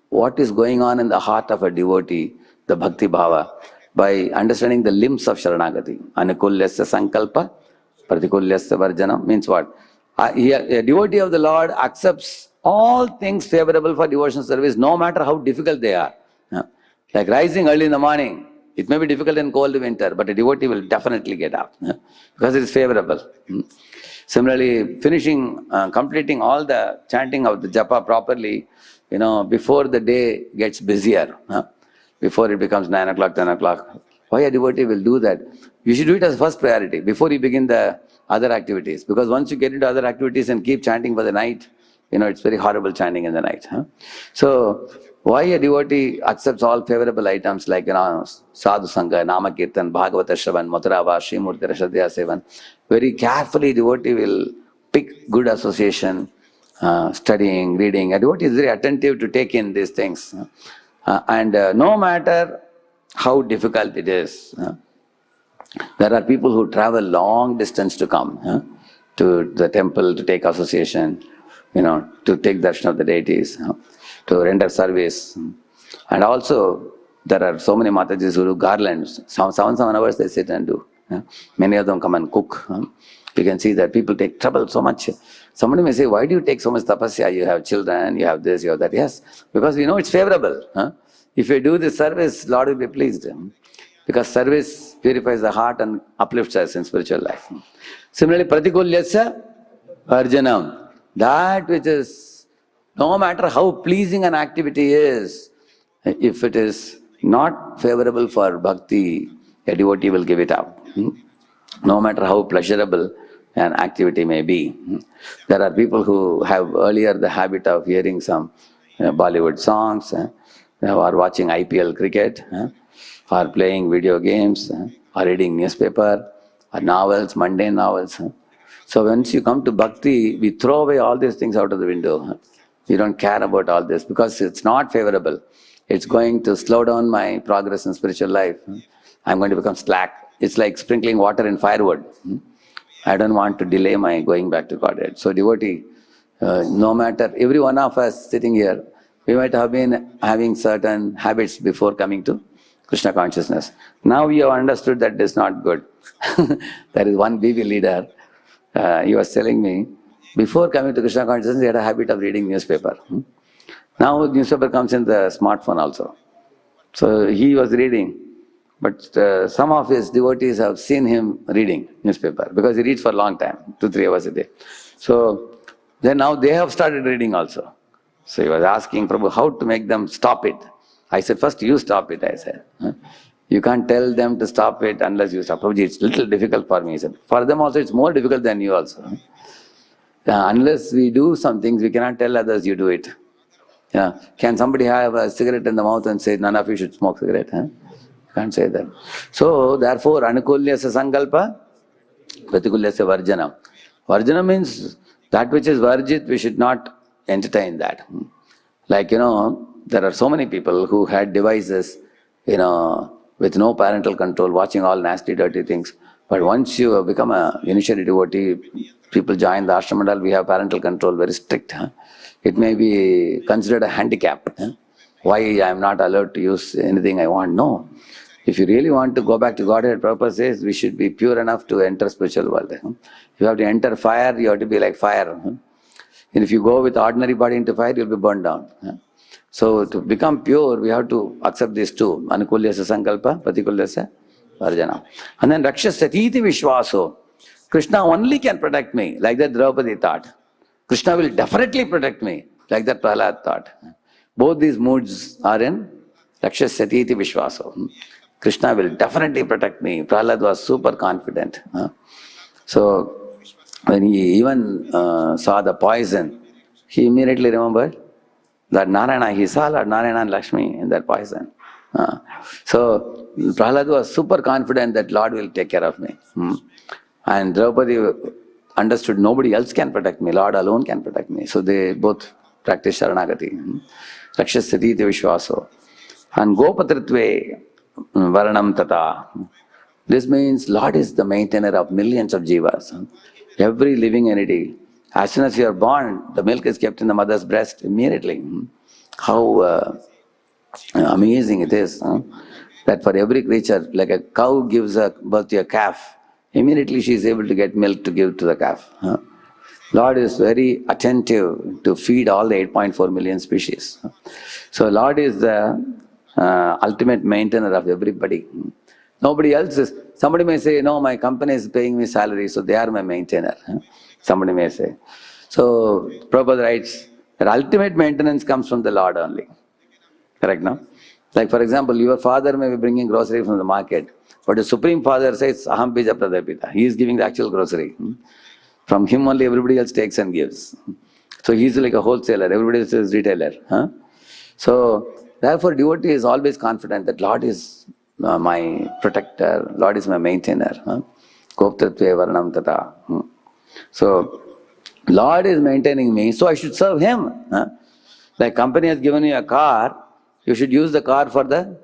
what is going on in the heart of a devotee, the bhakti bhava, by understanding the limbs of Sharanagati. Anukulyasya sankalpa, pratikulyasya varjanam means what? A devotee of the Lord accepts all things favorable for devotional service, no matter how difficult they are. Like rising early in the morning, it may be difficult in cold winter, but a devotee will definitely get up because it is favorable. Similarly, completing all the chanting of the japa properly, before the day gets busier, before it becomes 9 o'clock, 10 o'clock. Why a devotee will do that? You should do it as first priority before you begin the other activities. Because once you get into other activities and keep chanting for the night, it's very horrible chanting in the night. So, why a devotee accepts all favorable items like, sadhu sangha, nama kirtan, bhagavata shravan, mathurava, srimurti rashadya sevan. Very carefully devotee will pick good association, studying, reading. A devotee is very attentive to take in these things. And no matter how difficult it is, there are people who travel long distance to come to the temple to take association, to take darshan of the deities, to render service. And also, there are so many Matajis who do garlands. 7 hours they sit and do. Many of them come and cook. You can see that people take trouble so much. Somebody may say, why do you take so much tapasya? You have children, you have this, you have that. Yes, because we know it's favorable. If you do this service, Lord will be pleased. Because service purifies the heart and uplifts us in spiritual life. Similarly, pratikulyasya arjanam. That which is, no matter how pleasing an activity is, if it is not favorable for bhakti, a devotee will give it up. No matter how pleasurable an activity may be. There are people who have earlier the habit of hearing some Bollywood songs, or watching IPL cricket, or playing video games, or reading newspaper, or novels, mundane novels. So once you come to bhakti, we throw away all these things out of the window. We don't care about all this because it's not favorable. It's going to slow down my progress in spiritual life. I'm going to become slack. It's like sprinkling water in firewood. I don't want to delay my going back to Godhead. So devotee, no matter, every one of us sitting here, we might have been having certain habits before coming to Krishna consciousness. Now we have understood that it's not good. There is one BB leader, he was telling me, before coming to Krishna consciousness, he had a habit of reading newspaper. Now newspaper comes in the smartphone also. So he was reading, but some of his devotees have seen him reading newspaper because he reads for a long time, 2-3 hours a day. So then now they have started reading also. So he was asking Prabhu how to make them stop it. I said, first you stop it, I said. You can't tell them to stop it unless you stop. Prabhuji, it's a little difficult for me. He said, for them also it's more difficult than you also. Unless we do some things, we cannot tell others you do it. Can somebody have a cigarette in the mouth and say, none of you should smoke cigarette? Can't say that. So therefore, anukulyasya sankalpa, pratikulyasya varjanam. Varjanam means that which is varjit, we should not entertain that. Like, there are so many people who had devices, with no parental control, watching all nasty, dirty things. But once you have become a initiated devotee, people join the ashram mandal, we have parental control, very strict. It may be considered a handicap. Why I am not allowed to use anything I want? No. If you really want to go back to Godhead, purpose is we should be pure enough to enter spiritual world. If you have to enter fire, you have to be like fire. And if you go with ordinary body into fire, you'll be burned down. So to become pure, we have to accept these two. Anukulyasya sankalpa, pratikulyasya varjana. And then rakshasyatiti vishwaso. Krishna only can protect me, like that Draupadi thought. Krishna will definitely protect me, like that Prahlad thought. Both these moods are in rakshasyatiti vishwaso. Krishna will definitely protect me. Prahlad was super confident. So when he even saw the poison, he immediately remembered that Narayana, he saw Lord Narayana and Lakshmi in that poison. So Prahlad was super confident that Lord will take care of me. And Draupadi understood nobody else can protect me, Lord alone can protect me. So they both practiced Sharanagati. Rakshasyati vishwaso. And Gopatritve varanam tata. This means Lord is the maintainer of millions of jivas. Every living entity, as soon as you are born, the milk is kept in the mother's breast immediately. How amazing it is, that for every creature, like a cow gives birth to a calf, immediately she is able to get milk to give to the calf. Lord is very attentive to feed all the 8.4 million species. So Lord is the ultimate maintainer of everybody. Nobody else is. Somebody may say, no, my company is paying me salary, so they are my maintainer. Somebody may say. So Prabhupada writes that ultimate maintenance comes from the Lord only. Correct, no? Like for example, your father may be bringing grocery from the market, but the Supreme Father says, Aham bija pradapita. He is giving the actual grocery. From him only everybody else takes and gives. So he is like a wholesaler, everybody else is retailer. So therefore devotee is always confident that Lord is my protector, Lord is my maintainer. Koptatve varnam tata. So Lord is maintaining me, so I should serve Him. Like company has given you a car, you should use the car for the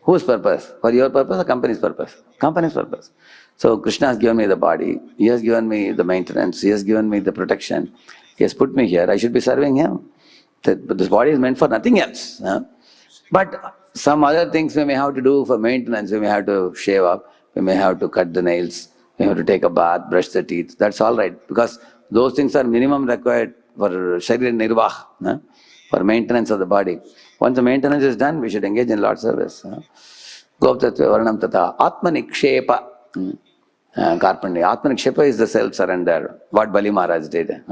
whose purpose? For your purpose or company's purpose? Company's purpose. So Krishna has given me the body, He has given me the maintenance, He has given me the protection, He has put me here, I should be serving Him. But this body is meant for nothing else. But some other things we may have to do for maintenance, we may have to shave up, we may have to cut the nails, we have to take a bath, brush the teeth, that's all right. Because those things are minimum required for Sharir Nirvah, for maintenance of the body. Once the maintenance is done, we should engage in Lord service. Goptatva Varnam Tata. Atmanikshepa. Karpandi. Atmanikshepa is the self-surrender. What Bali Maharaj did.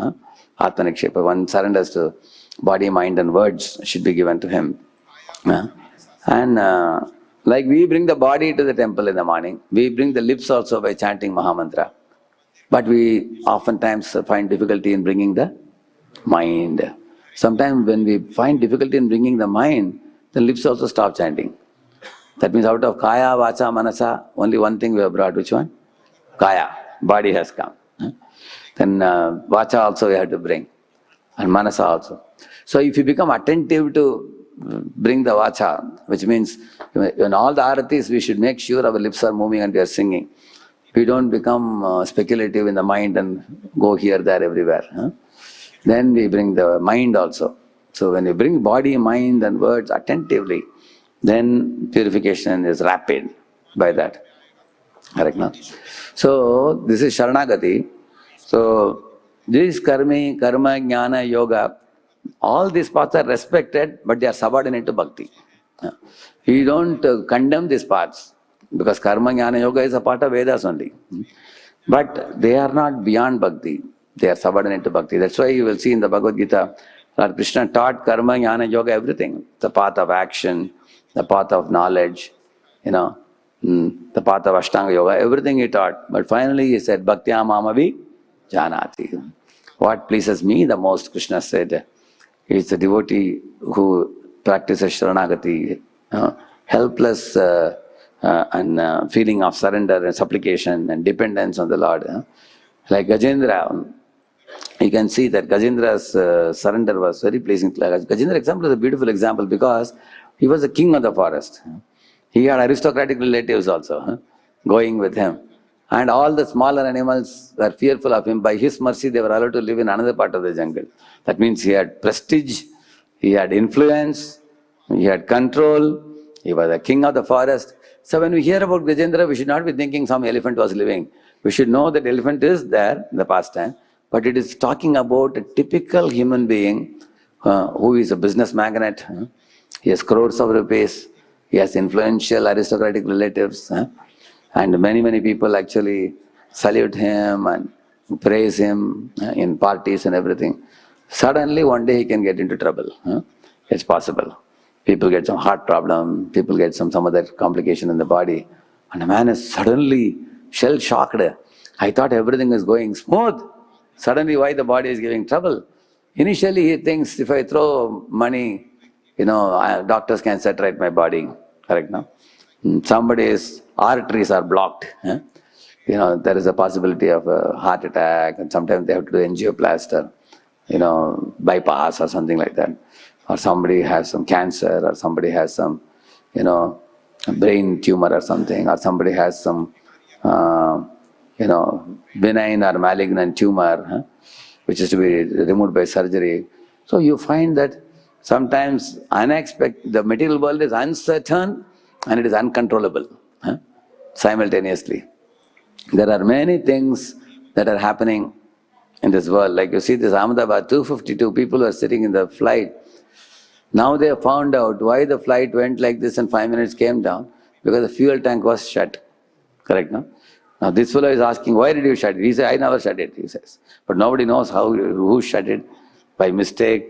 Atmanikshepa. One surrenders to body, mind and words should be given to him. And like we bring the body to the temple in the morning, we bring the lips also by chanting Mahamantra. But we oftentimes find difficulty in bringing the mind. Sometimes when we find difficulty in bringing the mind, the lips also stop chanting. That means out of Kaya, Vacha, Manasa, only one thing we have brought. Which one? Kaya. Body has come. Then Vacha also we have to bring. And Manasa also. So if you become attentive to bring the Vacha, which means in all the aratis we should make sure our lips are moving and we are singing. We don't become speculative in the mind and go here, there, everywhere. Then we bring the mind also. So when you bring body, mind and words attentively, then purification is rapid by that. Correct, no? So this is Sharanagati. So this karma, jnana, yoga, all these paths are respected, but they are subordinate to bhakti. We don't condemn these paths, because karma, jnana, yoga is a part of Vedas only. But they are not beyond bhakti. They are subordinate to bhakti. That's why you will see in the Bhagavad Gita, Lord Krishna taught karma, jnana, yoga, everything. The path of action, the path of knowledge, the path of Ashtanga Yoga, everything he taught. But finally he said, Bhaktya mamavi janati. What pleases me the most, Krishna said, is the devotee who practices Sharanagati, helpless and feeling of surrender and supplication and dependence on the Lord. Like Gajendra, you can see that Gajendra's surrender was very pleasing. Gajendra example is a beautiful example because he was the king of the forest. He had aristocratic relatives also going with him. And all the smaller animals were fearful of him. By his mercy, they were allowed to live in another part of the jungle. That means he had prestige, he had influence, he had control, he was the king of the forest. So when we hear about Gajendra, we should not be thinking some elephant was living. We should know that elephant is there in the past time, but it is talking about a typical human being who is a business magnate. He has crores of rupees, he has influential aristocratic relatives, and many people actually salute him and praise him in parties and everything. Suddenly one day he can get into trouble. It's possible. People get some heart problem, people get some other complication in the body, and a man is suddenly shell-shocked. I thought everything is going smooth. Suddenly why the body is giving trouble? Initially he thinks, if I throw money, doctors can set right my body. Correct, no? Somebody's arteries are blocked. There is a possibility of a heart attack, and sometimes they have to do angioplasty, bypass or something like that. Or somebody has some cancer, or somebody has some, brain tumor or something, or somebody has some benign or malignant tumor, which is to be removed by surgery. So you find that sometimes the material world is uncertain and it is uncontrollable simultaneously. There are many things that are happening in this world. Like you see this Ahmedabad, 252 people were sitting in the flight. Now they have found out why the flight went like this and 5 minutes came down, because the fuel tank was shut. Correct, no? Now this fellow is asking, why did you shut it? He said, I never shut it, he says. But nobody knows who shut it, by mistake,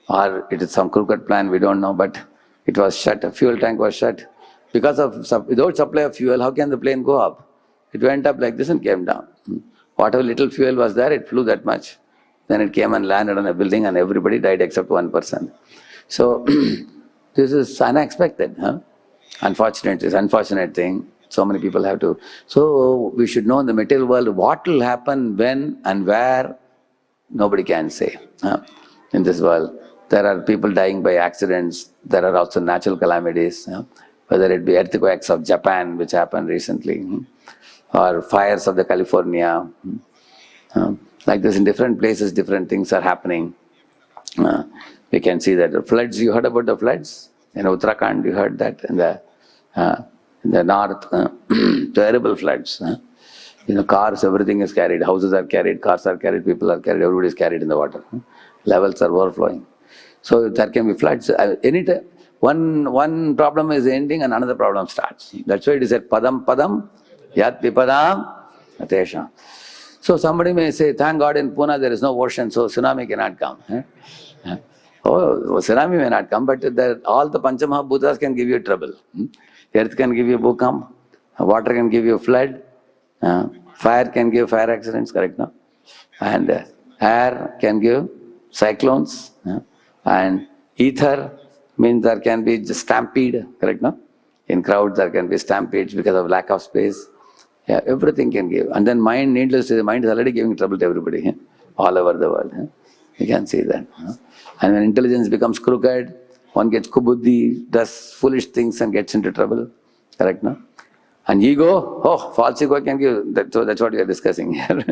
or it is some crooked plan, we don't know, but it was shut, the fuel tank was shut. Because of, without supply of fuel, how can the plane go up? It went up like this and came down. Whatever little fuel was there, it flew that much. Then it came and landed on a building and everybody died except one person. So, this is unexpected. Unfortunate, it's unfortunate thing. So many people have to. So, we should know in the material world what will happen when and where, nobody can say. In this world, there are people dying by accidents. There are also natural calamities. Whether it be earthquakes of Japan, which happened recently, or fires of the California. Like this, in different places, different things are happening. We can see that the floods. You heard about the floods in Uttarakhand? You heard that in the north, terrible floods. Cars, everything is carried. Houses are carried, cars are carried, people are carried. Everybody is carried in the water. Levels are overflowing. So there can be floods. Anytime one problem is ending and another problem starts. That's why it is said padam padam yat vipadam atesha. So somebody may say, thank God in Pune there is no ocean, so tsunami cannot come. Oh, tsunami may not come, but all the Panchamahabhutas can give you trouble. Earth can give you bhukam, water can give you flood, fire can give fire accidents, correct, no? And air can give cyclones, and ether means there can be just stampede, correct, no? In crowds there can be stampedes because of lack of space. Yeah, everything can give. And then mind, needless to say, the mind is already giving trouble to everybody, all over the world. You can see that. And when intelligence becomes crooked, one gets kubuddhi, does foolish things and gets into trouble. Correct, no? And ego, false ego can give, that's what we are discussing here.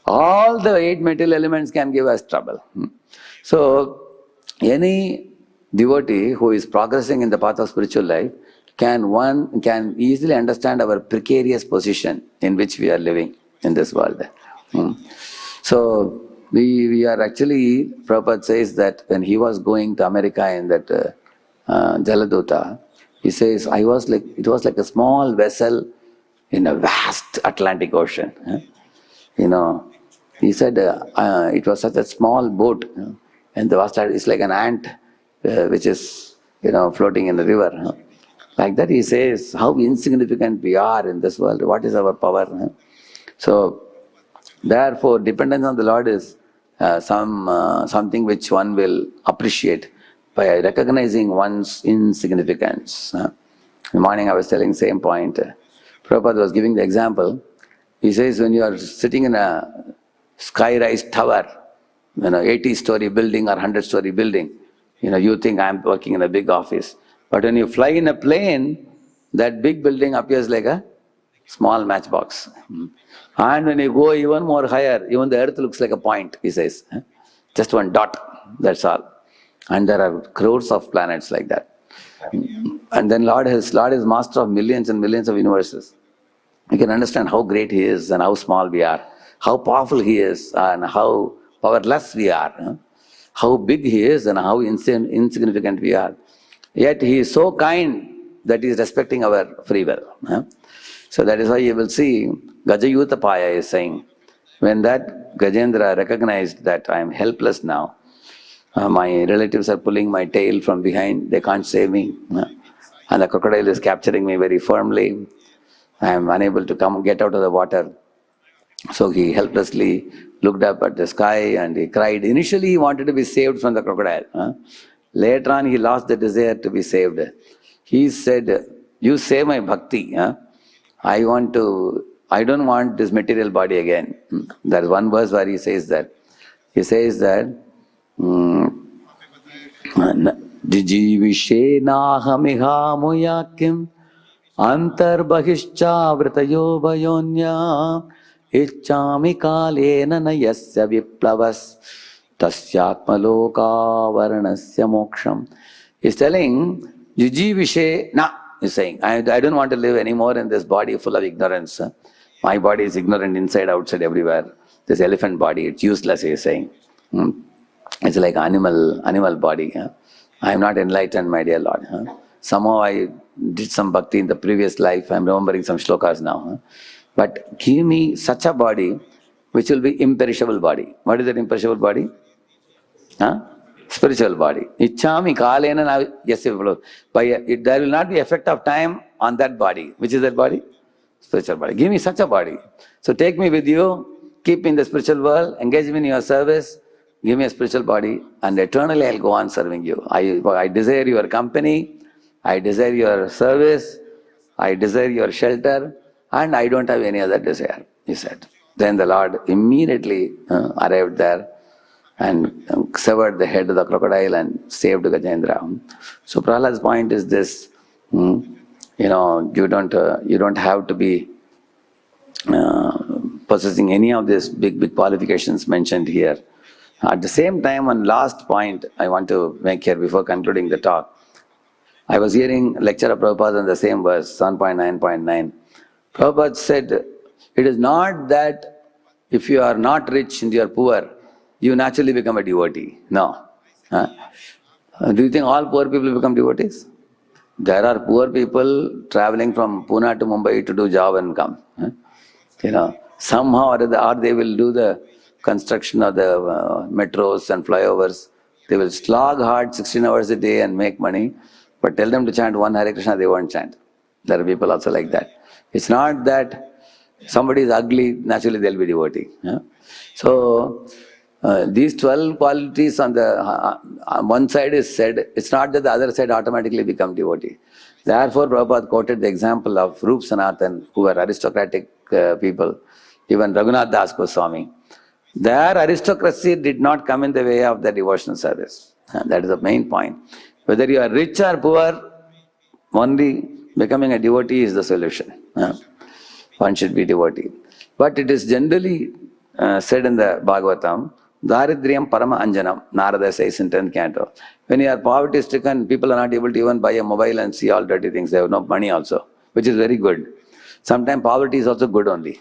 All the 8 material elements can give us trouble. So, any devotee who is progressing in the path of spiritual life can easily understand our precarious position in which we are living in this world. So, we are actually, Prabhupada says that when he was going to America in that Jaladuta, he says, it was like a small vessel in a vast Atlantic Ocean. He said it was such a small boat, and the vast, it's like an ant which is, floating in the river. Like that he says, how insignificant we are in this world, what is our power? So, therefore, dependence on the Lord is something which one will appreciate by recognizing one's insignificance. In the morning I was telling same point. Prabhupada was giving the example. He says when you are sitting in a sky-rise tower, 80-story building or 100-story building, you think I'm working in a big office. But when you fly in a plane, that big building appears like a small matchbox. And when you go even more higher, even the earth looks like a point, he says. Just one dot, that's all. And there are crores of planets like that. And then Lord is master of millions and millions of universes. You can understand how great he is and how small we are, how powerful he is and how powerless we are, how big he is and how insignificant we are. Yet he is so kind that he is respecting our free will. So that is why you will see Gajayutapaya is saying, when that Gajendra recognized that I am helpless now, my relatives are pulling my tail from behind, they can't save me, and the crocodile is capturing me very firmly, I am unable to get out of the water. So he helplessly looked up at the sky and he cried. Initially he wanted to be saved from the crocodile. Later on he lost the desire to be saved. He said, you save my bhakti. I don't want this material body again. There is one verse where he says that. He says that, Jijivishe nahamiha muyakim Antarbahishcha vritayo ichchami kalena na yasya viplavas tasyatmaloka varanasya moksham. He's telling, Yujivishe, na, he's saying, I don't want to live anymore in this body full of ignorance. My body is ignorant inside, outside, everywhere. This elephant body, it's useless, he's saying. It's like animal body. I am not enlightened, my dear Lord. Somehow I did some bhakti in the previous life. I am remembering some shlokas now. But give me such a body which will be imperishable body. What is that imperishable body? Spiritual body. Ichchami kalena yasya. There will not be effect of time on that body. Which is that body? Spiritual body. Give me such a body. So take me with you, keep me in the spiritual world, engage me in your service, give me a spiritual body, and eternally I'll go on serving you. I desire your company, I desire your service, I desire your shelter, and I don't have any other desire, he said. Then the Lord immediately arrived there and severed the head of the crocodile and saved Gajendra. So Prahlad's point is this, you don't have to be possessing any of these big qualifications mentioned here. At the same time, one last point I want to make here before concluding the talk. I was hearing a lecture of Prabhupada on the same verse, 7.9.9. Prabhupada said, it is not that if you are not rich and you are poor, you naturally become a devotee. No. Do you think all poor people become devotees? There are poor people traveling from Pune to Mumbai to do job and come. Somehow or they will do the construction of the metros and flyovers. They will slog hard 16 hours a day and make money, but tell them to chant one Hare Krishna, they won't chant. There are people also like that. It's not that somebody is ugly, naturally they'll be devotee. So, these 12 qualities on the one side is said, it's not that the other side automatically become devotee. Therefore, Prabhupada quoted the example of Rup Sanatan, who were aristocratic people, even Raghunath Das Goswami. Their aristocracy did not come in the way of the devotional service. That is the main point. Whether you are rich or poor, only becoming a devotee is the solution. One should be devotee. But it is generally said in the Bhagavatam, Daridriyam Parama Anjanam, Narada says in 10th canto. When you are poverty stricken, people are not able to even buy a mobile and see all dirty things. They have no money also, which is very good. Sometimes poverty is also good only.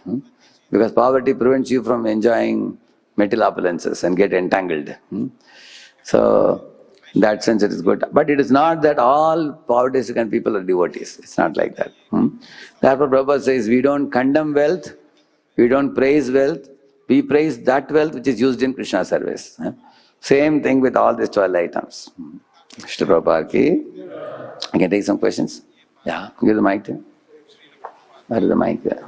Because poverty prevents you from enjoying material opulences and get entangled. So, in that sense it is good. But it is not that all poverty-stricken people are devotees. It's not like that. Therefore, Prabhupada says, we don't condemn wealth, we don't praise wealth, we praise that wealth which is used in Krishna service. Same thing with all these 12 items. Shri Prabhupada ki. I can take some questions? Yeah, give the mic to him. Where is the mic there?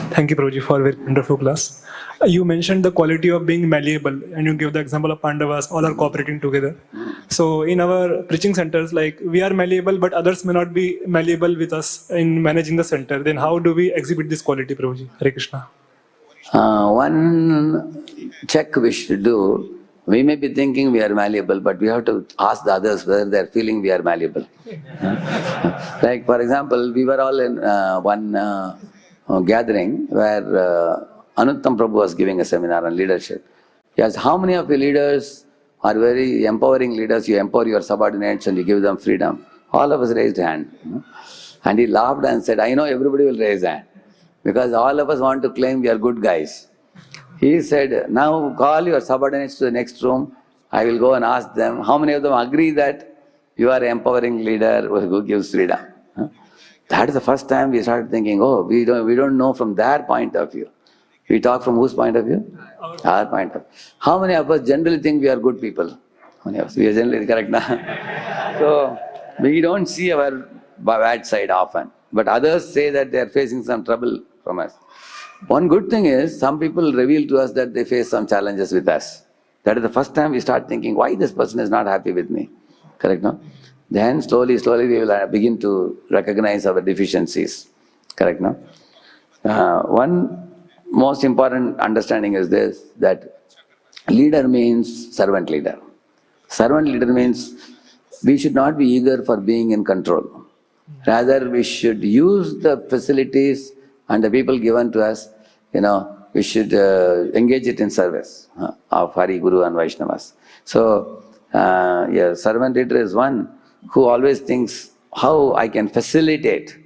Thank you, Prabhuji, for a very wonderful class. You mentioned the quality of being malleable, and you gave the example of Pandavas, all are cooperating together. So in our preaching centers, like we are malleable, but others may not be malleable with us in managing the center. Then how do we exhibit this quality, Prabhuji? Hare Krishna. One check we should do, we may be thinking we are malleable, but we have to ask the others whether they are feeling we are malleable. Like for example, we were all in one gathering where Anuttam Prabhu was giving a seminar on leadership. He asked, how many of the leaders are very empowering leaders? You empower your subordinates and you give them freedom. All of us raised hand. And he laughed and said, I know everybody will raise hand. Because all of us want to claim we are good guys. He said, now call your subordinates to the next room. I will go and ask them, how many of them agree that you are an empowering leader who gives freedom? That is the first time we started thinking, oh, we don't know from their point of view. We talk from whose point of view? Our point of view. How many of us generally think we are good people? How many of us? We are generally correct now. So, we don't see our bad side often. But others say that they are facing some trouble from us. One good thing is, some people reveal to us that they face some challenges with us. That is the first time we start thinking, why this person is not happy with me? Correct, no? Then slowly we will begin to recognize our deficiencies. Correct, no? One most important understanding is this, that leader means servant leader. Servant leader means we should not be eager for being in control. Rather, we should use the facilities and the people given to us, we should engage it in service of Hari, Guru and Vaishnavas. So, servant leader is one who always thinks how I can facilitate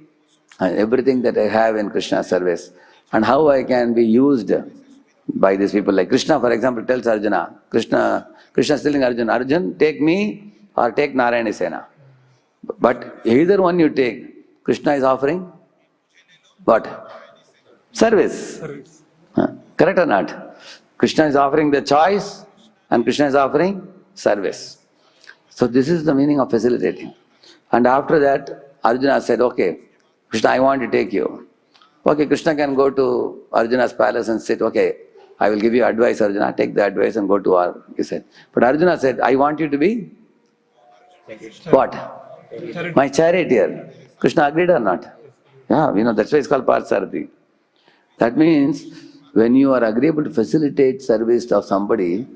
everything that I have in Krishna service and how I can be used by these people. Like Krishna, for example, tells Arjuna, Krishna is telling Arjuna, Arjun, take me or take Narayana Sena. But either one you take, Krishna is offering what? Service. Correct or not? Krishna is offering the choice and Krishna is offering service. So this is the meaning of facilitating. And after that, Arjuna said, okay, Krishna, I want to take you. Okay, Krishna can go to Arjuna's palace and said, okay, I will give you advice, Arjuna, take the advice and go to our, he said. But Arjuna said, I want you to be what? My charioteer. Krishna agreed or not? Yeah, that's why it's called Parsarathi. That means when you are agreeable to facilitate service of somebody,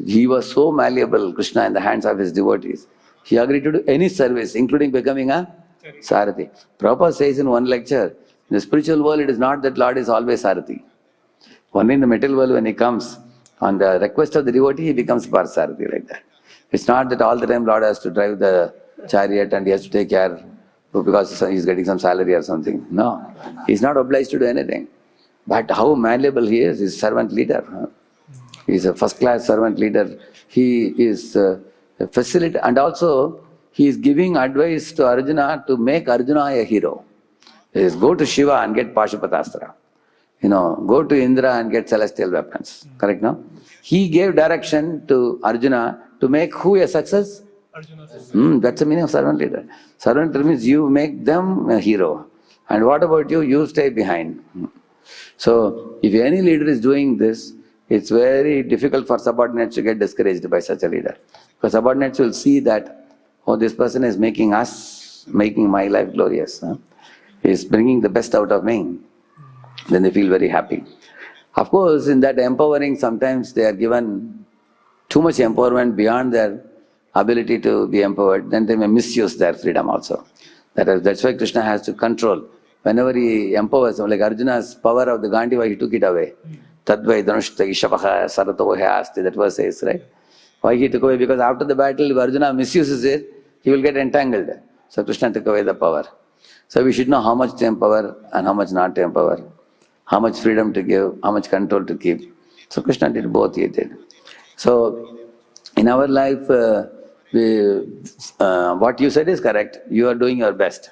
he was so malleable, Krishna, in the hands of his devotees. He agreed to do any service, including becoming a Sarathi. Prabhupada says in one lecture, in the spiritual world, it is not that Lord is always Sarathi. Only in the material world, when he comes, on the request of the devotee, he becomes Parsarathi like that. It's not that all the time Lord has to drive the chariot and he has to take care because he's getting some salary or something. No, he's not obliged to do anything. But how malleable he is, he's servant leader. He's a first-class servant leader. He is a facilitator, and also he is giving advice to Arjuna to make Arjuna a hero. He says, go to Shiva and get Pashupatastra. Go to Indra and get celestial weapons. Correct, no? He gave direction to Arjuna to make who a success? That's the meaning of servant leader. Servant leader means you make them a hero. And what about you? You stay behind. So, if any leader is doing this, it's very difficult for subordinates to get discouraged by such a leader. Because subordinates will see that, oh, this person is making my life glorious. He's bringing the best out of me. Then they feel very happy. Of course, in that empowering, sometimes they are given too much empowerment beyond their ability to be empowered. Then they may misuse their freedom also. That's why Krishna has to control. Whenever he empowers, like Arjuna's power of the Gandiva, he took it away. Tadvai dhanushta ishapaha saratohe asti, that verse says, right? Why he took away? Because after the battle, if Arjuna misuses it, he will get entangled. So Krishna took away the power. So we should know how much to empower and how much not to empower. How much freedom to give, how much control to keep. So Krishna did both, he did. So in our life, what you said is correct. You are doing your best.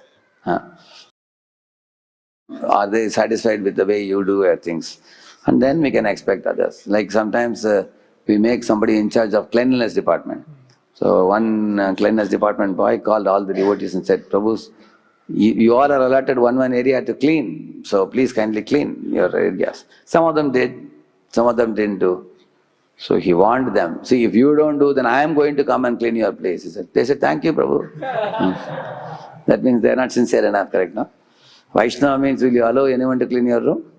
Are they satisfied with the way you do your things? And then we can expect others. Like sometimes we make somebody in charge of cleanliness department. So one cleanliness department boy called all the devotees and said, Prabhus, you all are allotted one area to clean. So please kindly clean your areas. Some of them did, some of them didn't do. So he warned them, see, if you don't do, then I am going to come and clean your place. They said, thank you, Prabhu. That means they are not sincere enough, correct, no? Vaishnava means, will you allow anyone to clean your room?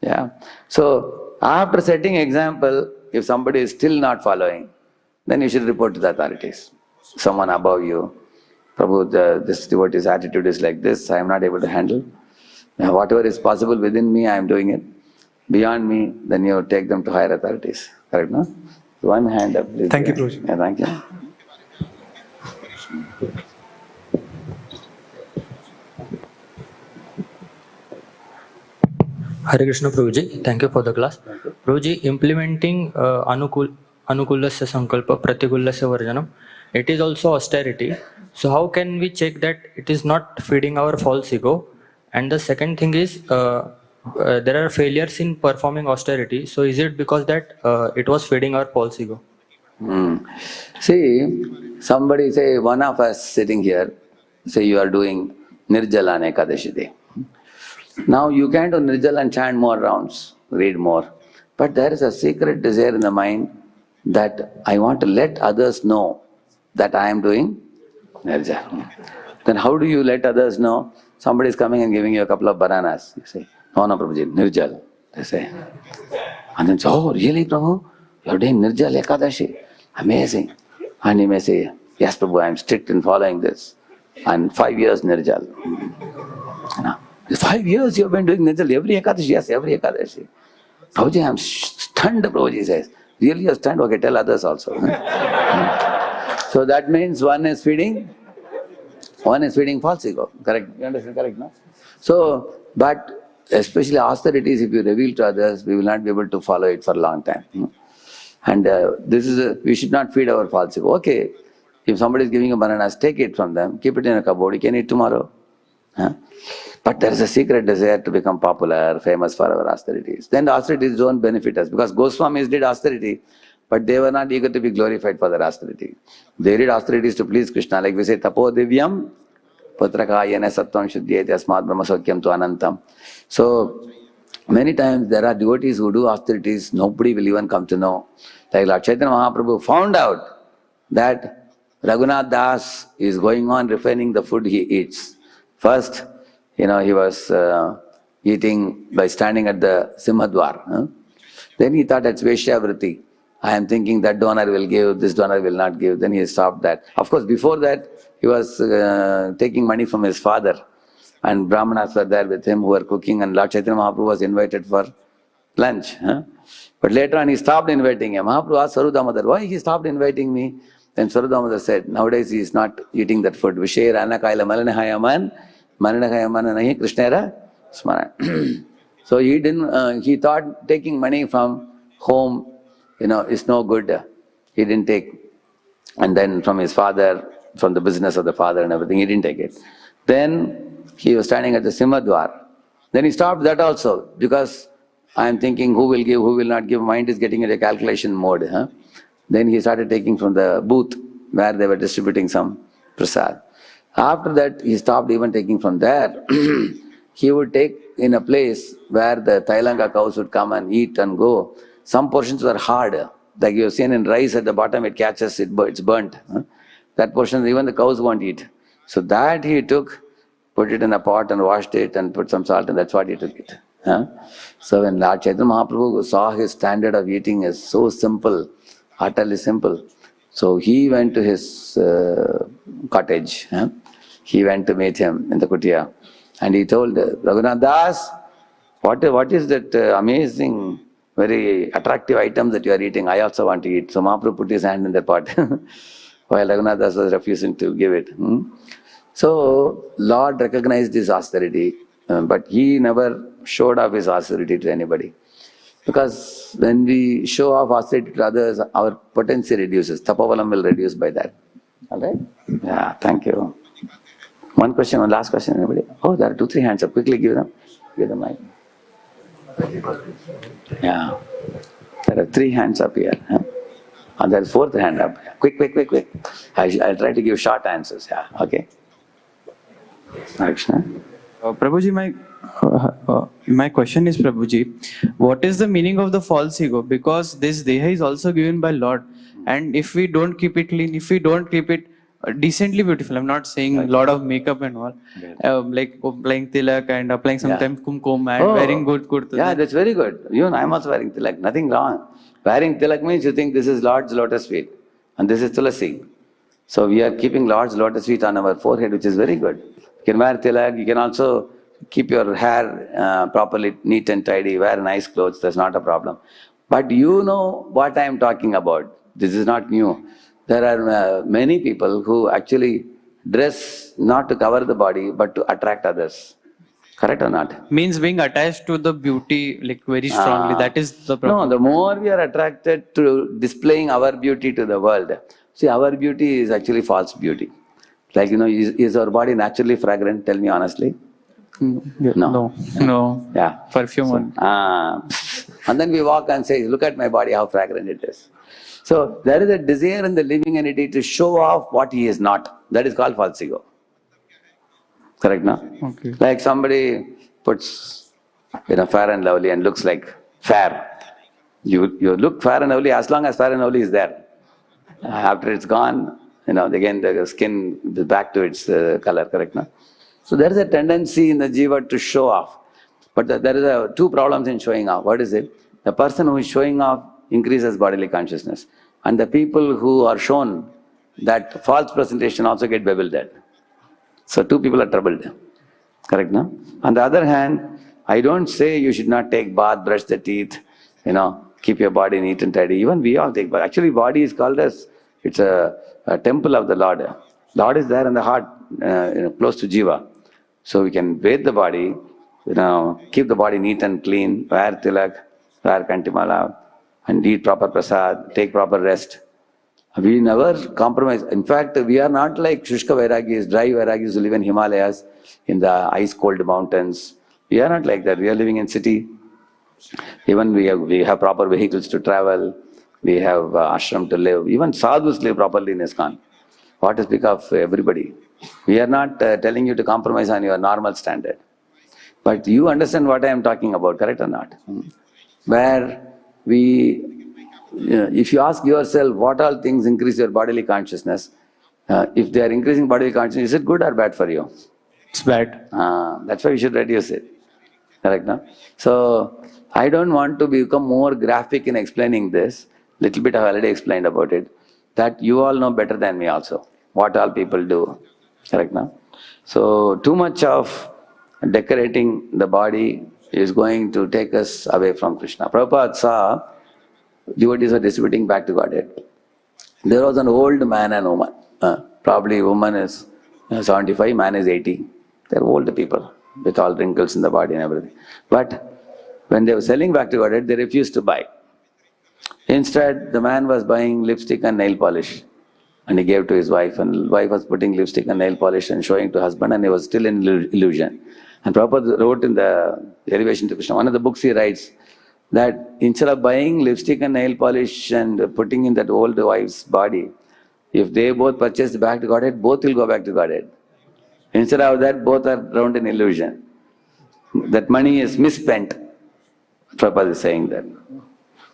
Yeah. So, after setting example, if somebody is still not following, then you should report to the authorities. Someone above you, Prabhu, this devotee's attitude is like this, I am not able to handle. Whatever is possible within me, I am doing it. Beyond me, then you take them to higher authorities. Correct, no? One hand up, please. Thank you, Prabhuji. Yeah, thank you. Hare Krishna, Prabhuji. Thank you for the class. Prabhuji, implementing Anukulasya Sankalpa Pratikulasya Varjanam, it is also austerity. So how can we check that it is not feeding our false ego? And the second thing is, there are failures in performing austerity. So is it because that it was feeding our false ego? See, somebody say, one of us sitting here, say you are doing Nirjala Ekadashi Day. Now you can do Nirjala and chant more rounds, read more. But there is a secret desire in the mind that I want to let others know that I am doing Nirjala. Then how do you let others know? Somebody is coming and giving you a couple of bananas. You say, no, Prabhuji, Nirjal. They say. And then say, oh, really, Prabhu? You are doing Nirjal Ekadashi? Amazing. And he may say, Yes, Prabhu, I am strict in following this. And 5 years Nirjal. 5 years you have been doing Nirjal every Ekadashi? Yes, every Ekadashi. Prabhuji, I am stunned, Prabhuji says. Really you are stunned? Okay, tell others also. So that means one is feeding false ego. Correct? You understand? Correct, no? So, but especially austerities, if you reveal to others, we will not be able to follow it for a long time. And we should not feed our false ego. Okay, if somebody is giving you bananas, take it from them, keep it in a cupboard, you can eat tomorrow. Huh? But there is a secret desire to become popular, famous for our austerities. Then the austerities don't benefit us, because Goswamis did austerity, but they were not eager to be glorified for their austerity. They did austerities to please Krishna, like we say, tapo divyam, putrakayana sattvam shuddhyate asmat brahmasokyam tu anantam. So, many times there are devotees who do austerities, nobody will even come to know. Like Lord Chaitanya Mahaprabhu found out that Raghunath Das is going on refining the food he eats. First, he was eating by standing at the Simhadwar. Then he thought that's Vaishyavriti. I am thinking that donor will give, this donor will not give. Then he stopped that. Of course, before that, he was taking money from his father. And Brahmanas were there with him who were cooking, and Lord Chaitanya Mahaprabhu was invited for lunch. But later on he stopped inviting him. Mahaprabhu asked Saru Damodar, why he stopped inviting me? Then Saru Damodar said, nowadays he is not eating that food. Vishaya Rana Kaila Malanahayaman, Mananahayaman Nahi Krishnera Smara. So he thought taking money from home, is no good. He didn't take. And then from his father, from the business of the father and everything, he didn't take it. Then he was standing at the Simhadwar. Then he stopped that also, because I am thinking who will give, who will not give. Mind is getting into a calculation mode. Then he started taking from the booth where they were distributing some prasad. After that, he stopped even taking from there. He would take in a place where the Tailanga cows would come and eat and go. Some portions were hard. Like you have seen in rice at the bottom, it catches, it's burnt. That portion, even the cows won't eat. So that he took, put it in a pot and washed it and put some salt, and that's what he took it. So when Lord Chaitanya Mahaprabhu saw his standard of eating is so simple, utterly simple, so he went to his cottage. He went to meet him in the kutia, and he told Raghunath Das, what is that amazing, very attractive item that you are eating? I also want to eat. So Mahaprabhu put his hand in the pot while Raghunath Das was refusing to give it. So Lord recognized his austerity, but he never showed off his austerity to anybody. Because when we show off austerity to others, our potency reduces. Tapavalam will reduce by that. Alright? Yeah, thank you. One question, one last question, anybody? Oh, there are 2-3 hands up. Quickly give them mic. Yeah. There are 3 hands up here. And there is 4th hand up. Quick. I'll try to give short answers. Yeah, okay. Hare Krishna. Prabhuji, my question is, Prabhuji, what is the meaning of the false ego? Because this deha is also given by Lord, and if we don't keep it clean, if we don't keep it decently beautiful, I'm not saying a lot of makeup and all, like applying tilak and applying sometimes kumkum and wearing good kurta. Yeah, that's very good. Even I'm also wearing tilak, nothing wrong. Wearing tilak means you think this is Lord's lotus feet and this is tulasi. So we are keeping Lord's lotus feet on our forehead, which is very good. You can wear tilak, you can also keep your hair properly neat and tidy, wear nice clothes, that's not a problem. But you know what I am talking about. This is not new. There are many people who actually dress not to cover the body, but to attract others. Correct or not? Means being attached to the beauty like very strongly. That is the problem. No, the more we are attracted to displaying our beauty to the world, see, our beauty is actually false beauty. Like, is our body naturally fragrant? Tell me honestly. No. Yeah. Perfume. And then we walk and say, look at my body, how fragrant it is. So there is a desire in the living entity to show off what he is not. That is called false ego. Correct, no? Okay. Like somebody puts, fair and lovely and looks like fair. You look fair and lovely as long as fair and lovely is there. After it's gone, again the skin is back to its color, correct, no? So there is a tendency in the jiva to show off. But there is 2 problems in showing off. What is it? The person who is showing off increases bodily consciousness. And the people who are shown that false presentation also get bewildered. So two people are troubled. Correct, no? On the other hand, I don't say you should not take bath, brush the teeth, keep your body neat and tidy. Even we all take bath. Actually, body is called as, it's a temple of the Lord. Lord is there in the heart, close to Jiva. So we can bathe the body, keep the body neat and clean, wear tilak, wear kantimala, and eat proper prasad, take proper rest. We never compromise. In fact, we are not like Shushka Vairagis, dry Vairagis who live in Himalayas, in the ice-cold mountains. We are not like that. We are living in city. Even we have proper vehicles to travel. We have ashram to live. Even sadhus live properly in ISKCON. What to speak of everybody? We are not telling you to compromise on your normal standard. But you understand what I am talking about, correct or not? Where if you ask yourself what all things increase your bodily consciousness, if they are increasing bodily consciousness, is it good or bad for you? It's bad. That's why we should reduce it. Correct, no? So, I don't want to become more graphic in explaining this. Little bit I have already explained about it. That you all know better than me also, what all people do. Correct, no? So, too much of decorating the body is going to take us away from Krishna. Prabhupada saw devotees are distributing back to Godhead. There was an old man and woman. Probably woman is 75, man is 80. They're old people with all wrinkles in the body and everything. But when they were selling back to Godhead, they refused to buy. Instead, the man was buying lipstick and nail polish. And he gave to his wife, and wife was putting lipstick and nail polish and showing to husband, and he was still in illusion. And Prabhupada wrote in the Elevation to Krishna, one of the books he writes, that instead of buying lipstick and nail polish and putting in that old wife's body, if they both purchased back to Godhead, both will go back to Godhead. Instead of that, both are drowned in illusion. That money is misspent. Prabhupada is saying that.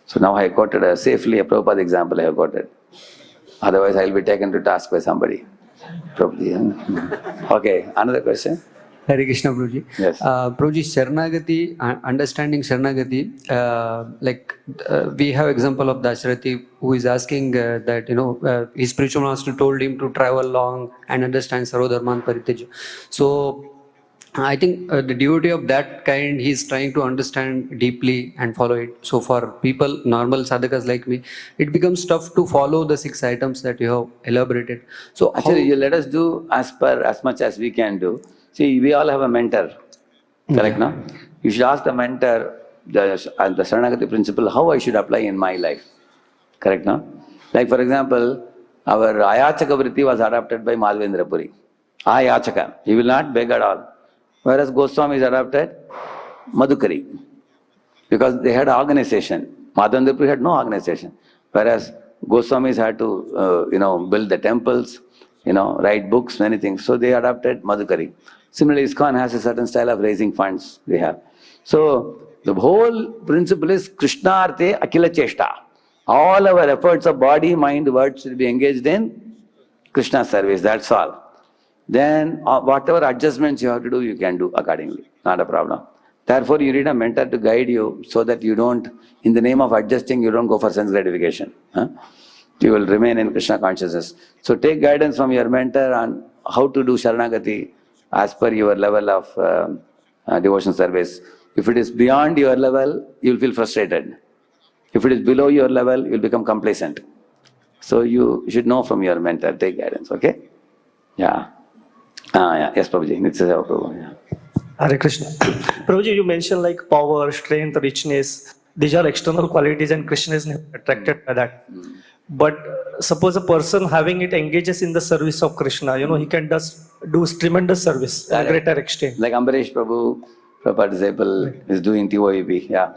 So now I quoted safely a Prabhupada example I have quoted. Otherwise I will be taken to task by somebody. Okay, another question? Hare Krishna, Prabhuji. Yes. Prabhuji, Sharanagati, understanding Sharanagati, we have example of Dasarathi who is asking that, his spiritual master told him to travel long and understand Sarvodharman Pariteja. So, I think the devotee of that kind, he is trying to understand deeply and follow it. So for people, normal sadhakas like me, it becomes tough to follow the 6 items that you have elaborated. So actually, you let us do as much as we can do. See, we all have a mentor, correct, no? You should ask the mentor, the Sharanagati principle, how I should apply in my life, correct, no? Like for example, our Ayachaka Vritti was adopted by Madhavendra Puri. Ayachaka, he will not beg at all. Whereas Goswami is adopted Madhukari, because they had organization. Madhavendra Puri had no organization. Whereas Goswamis had to, build the temples, write books, many things. So they adopted Madhukari. Similarly, ISKCON has a certain style of raising funds they have. So the whole principle is Krishnarte Akila Cheshta. All our efforts of body, mind, words should be engaged in Krishna service, that's all. Then whatever adjustments you have to do, you can do accordingly, not a problem. Therefore, you need a mentor to guide you so that you don't, in the name of adjusting, you don't go for sense gratification. You will remain in Krishna consciousness. So take guidance from your mentor on how to do Sharanagati as per your level of devotion service. If it is beyond your level, you will feel frustrated. If it is below your level, you will become complacent. So you should know from your mentor, take guidance, okay? Yeah. Yes, Prabhuji. Hare Krishna. Prabhuji, you mentioned like power, strength, richness. These are external qualities and Krishna is attracted by that. But suppose a person having it engages in the service of Krishna, he can just do tremendous service to a greater extent. Like Ambarish Prabhu, Prabhupada disciple, is doing TOEP, yeah.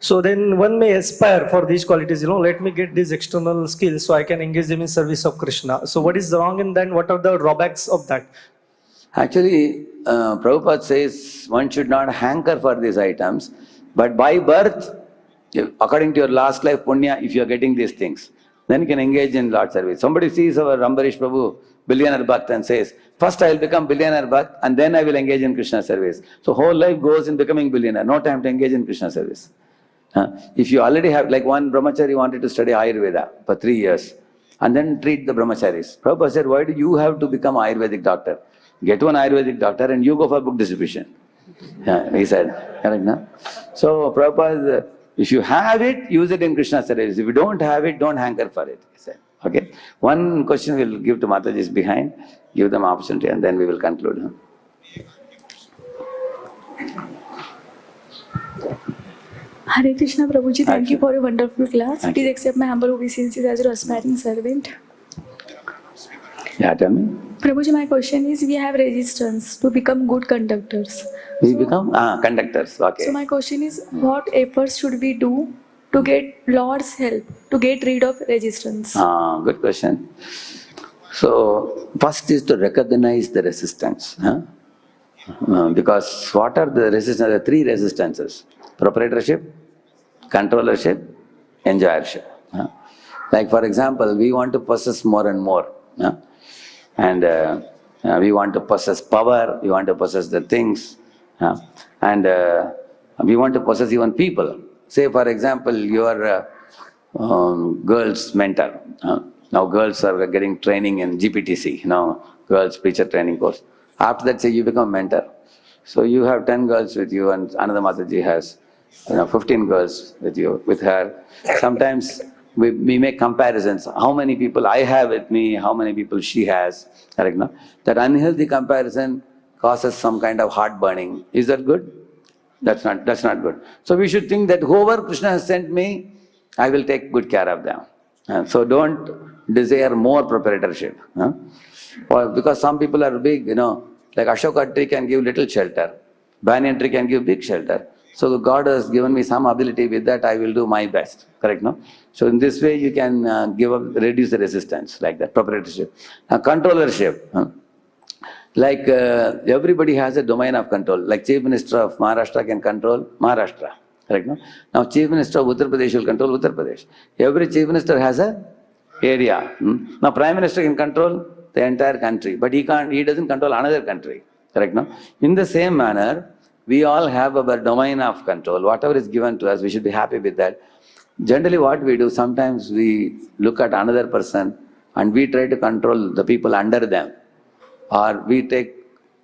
So then one may aspire for these qualities, let me get these external skills so I can engage them in service of Krishna. So what is wrong in that? What are the drawbacks of that? Actually, Prabhupada says one should not hanker for these items, but by birth, according to your last life punya, if you are getting these things, then you can engage in Lord service. Somebody sees our Ambarish Prabhu, billionaire bhakt, and says, first I will become billionaire bhakt and then I will engage in Krishna service. So whole life goes in becoming billionaire, no time to engage in Krishna service. If you already have, like one brahmachari wanted to study Ayurveda for 3 years, and then treat the brahmacharis. Prabhupada said, why do you have to become Ayurvedic doctor? Get one Ayurvedic doctor and you go for book distribution. Yeah, he said, correct, no? So Prabhupada, if you have it, use it in Krishna service. If you don't have it, don't hanker for it, he said. Okay? One question we'll give to Mataji's behind, give them opportunity, and then we will conclude. Huh? Hare Krishna, Prabhuji, thank you for your wonderful class. Thank Please you. accept my humble obeisances as your aspiring servant. Yeah, tell me. Prabhuji, my question is, we have resistance to become good conductors. We become conductors, okay. So my question is, what efforts should we do to get Lord's help, to get rid of resistance? Good question. So, first is to recognize the resistance. Huh? Because what are the resistance? There are three resistances: proprietorship, controllership, enjoyership. Huh? Like for example, we want to possess more and more. Huh? And we want to possess power, we want to possess the things, and we want to possess even people. Say for example, you are girls' mentor. Now girls are getting training in GPTC, girls' preacher training course. After that, say you become mentor. So you have 10 girls with you and another Mataji has 15 girls with you, with her. Sometimes we make comparisons. How many people I have with me, how many people she has. Correct, no? That unhealthy comparison causes some kind of heart burning. Is that good? That's not good. So we should think that whoever Krishna has sent me, I will take good care of them. So don't desire more proprietorship. Because some people are big, like Ashoka tree can give little shelter. Banyan tree can give big shelter. So God has given me some ability, with that I will do my best. Correct, no? So in this way you can reduce the resistance, like that, proprietorship. Controllership. Like everybody has a domain of control. Like Chief Minister of Maharashtra can control Maharashtra. Correct, no? Now Chief Minister of Uttar Pradesh will control Uttar Pradesh. Every Chief Minister has a area. Now Prime Minister can control the entire country, but he doesn't control another country. Correct, no? In the same manner, we all have our domain of control. Whatever is given to us, we should be happy with that. Generally what we do, sometimes we look at another person and we try to control the people under them. Or we take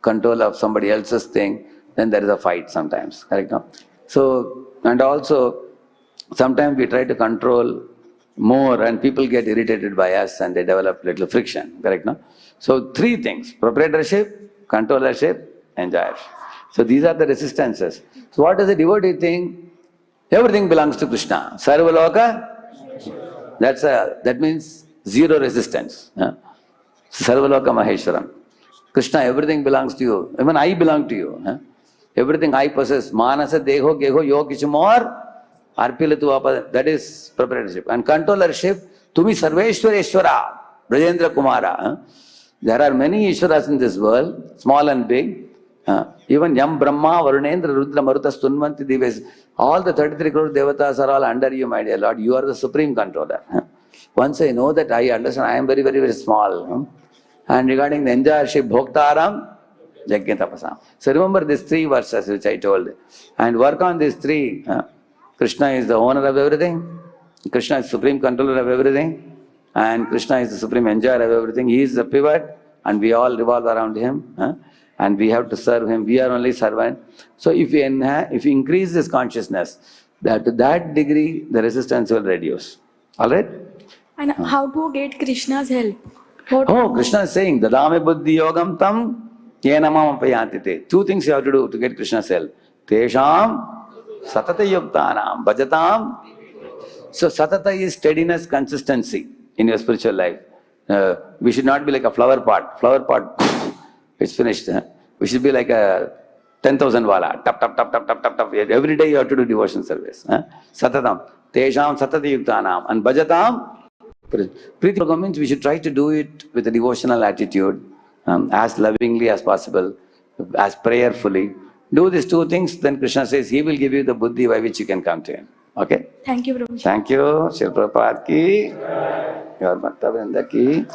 control of somebody else's thing, then there is a fight sometimes. Correct, no? So, and also, sometimes we try to control more and people get irritated by us and they develop little friction. Correct, no? So, three things: proprietorship, controllership, enjoyership. So these are the resistances. So what does a devotee think? Everything belongs to Krishna. Sarvaloka, that means zero resistance. Sarvaloka Maheshwaram. Krishna, everything belongs to you. Even I belong to you. Everything I possess. Manasa deho geho yo kichumor arpilatu apa. That is proprietorship. And controllership, Tumi Sarveshwareshwara, Brajendra Kumara. There are many Ishwaras in this world, small and big. Even Yam, Brahma, Varunendra, Rudra, Maruta, Stunvanti, Dives, all the 33 crore devatas are all under you, my dear Lord. You are the supreme controller. Once I know that, I understand, I am very, very, very small. And regarding the enjoyership, Bhoktaram, Yajnatapasam. So remember these three verses which I told. And work on these three. Krishna is the owner of everything. Krishna is supreme controller of everything. And Krishna is the supreme enjoyer of everything. He is the pivot and we all revolve around him. And we have to serve him. We are only servant. So if we increase this consciousness, that to that degree, the resistance will reduce. All right? And how to get Krishna's help? Krishna is saying, Dadame buddhi yogam tam yenamam apayantite. Two things you have to do to get Krishna's help. Tesham satata yuktanam bhajatam. So satata is steadiness, consistency in your spiritual life. We should not be like a flower pot. Flower pot, it's finished. We should be like a 10,000 wala. Tap, tap, tap, tap, tap, tap, tap. Every day you have to do devotion service. Satatam. Tesham satata yuktanam. And bhajatam. Priti yoga means we should try to do it with a devotional attitude, as lovingly as possible, as prayerfully. Do these two things, then Krishna says he will give you the buddhi by which you can come to him. Okay? Thank you, Prabhuji. Thank you. Shri Prabhupada ki. Your Bhakta Vrinda ki.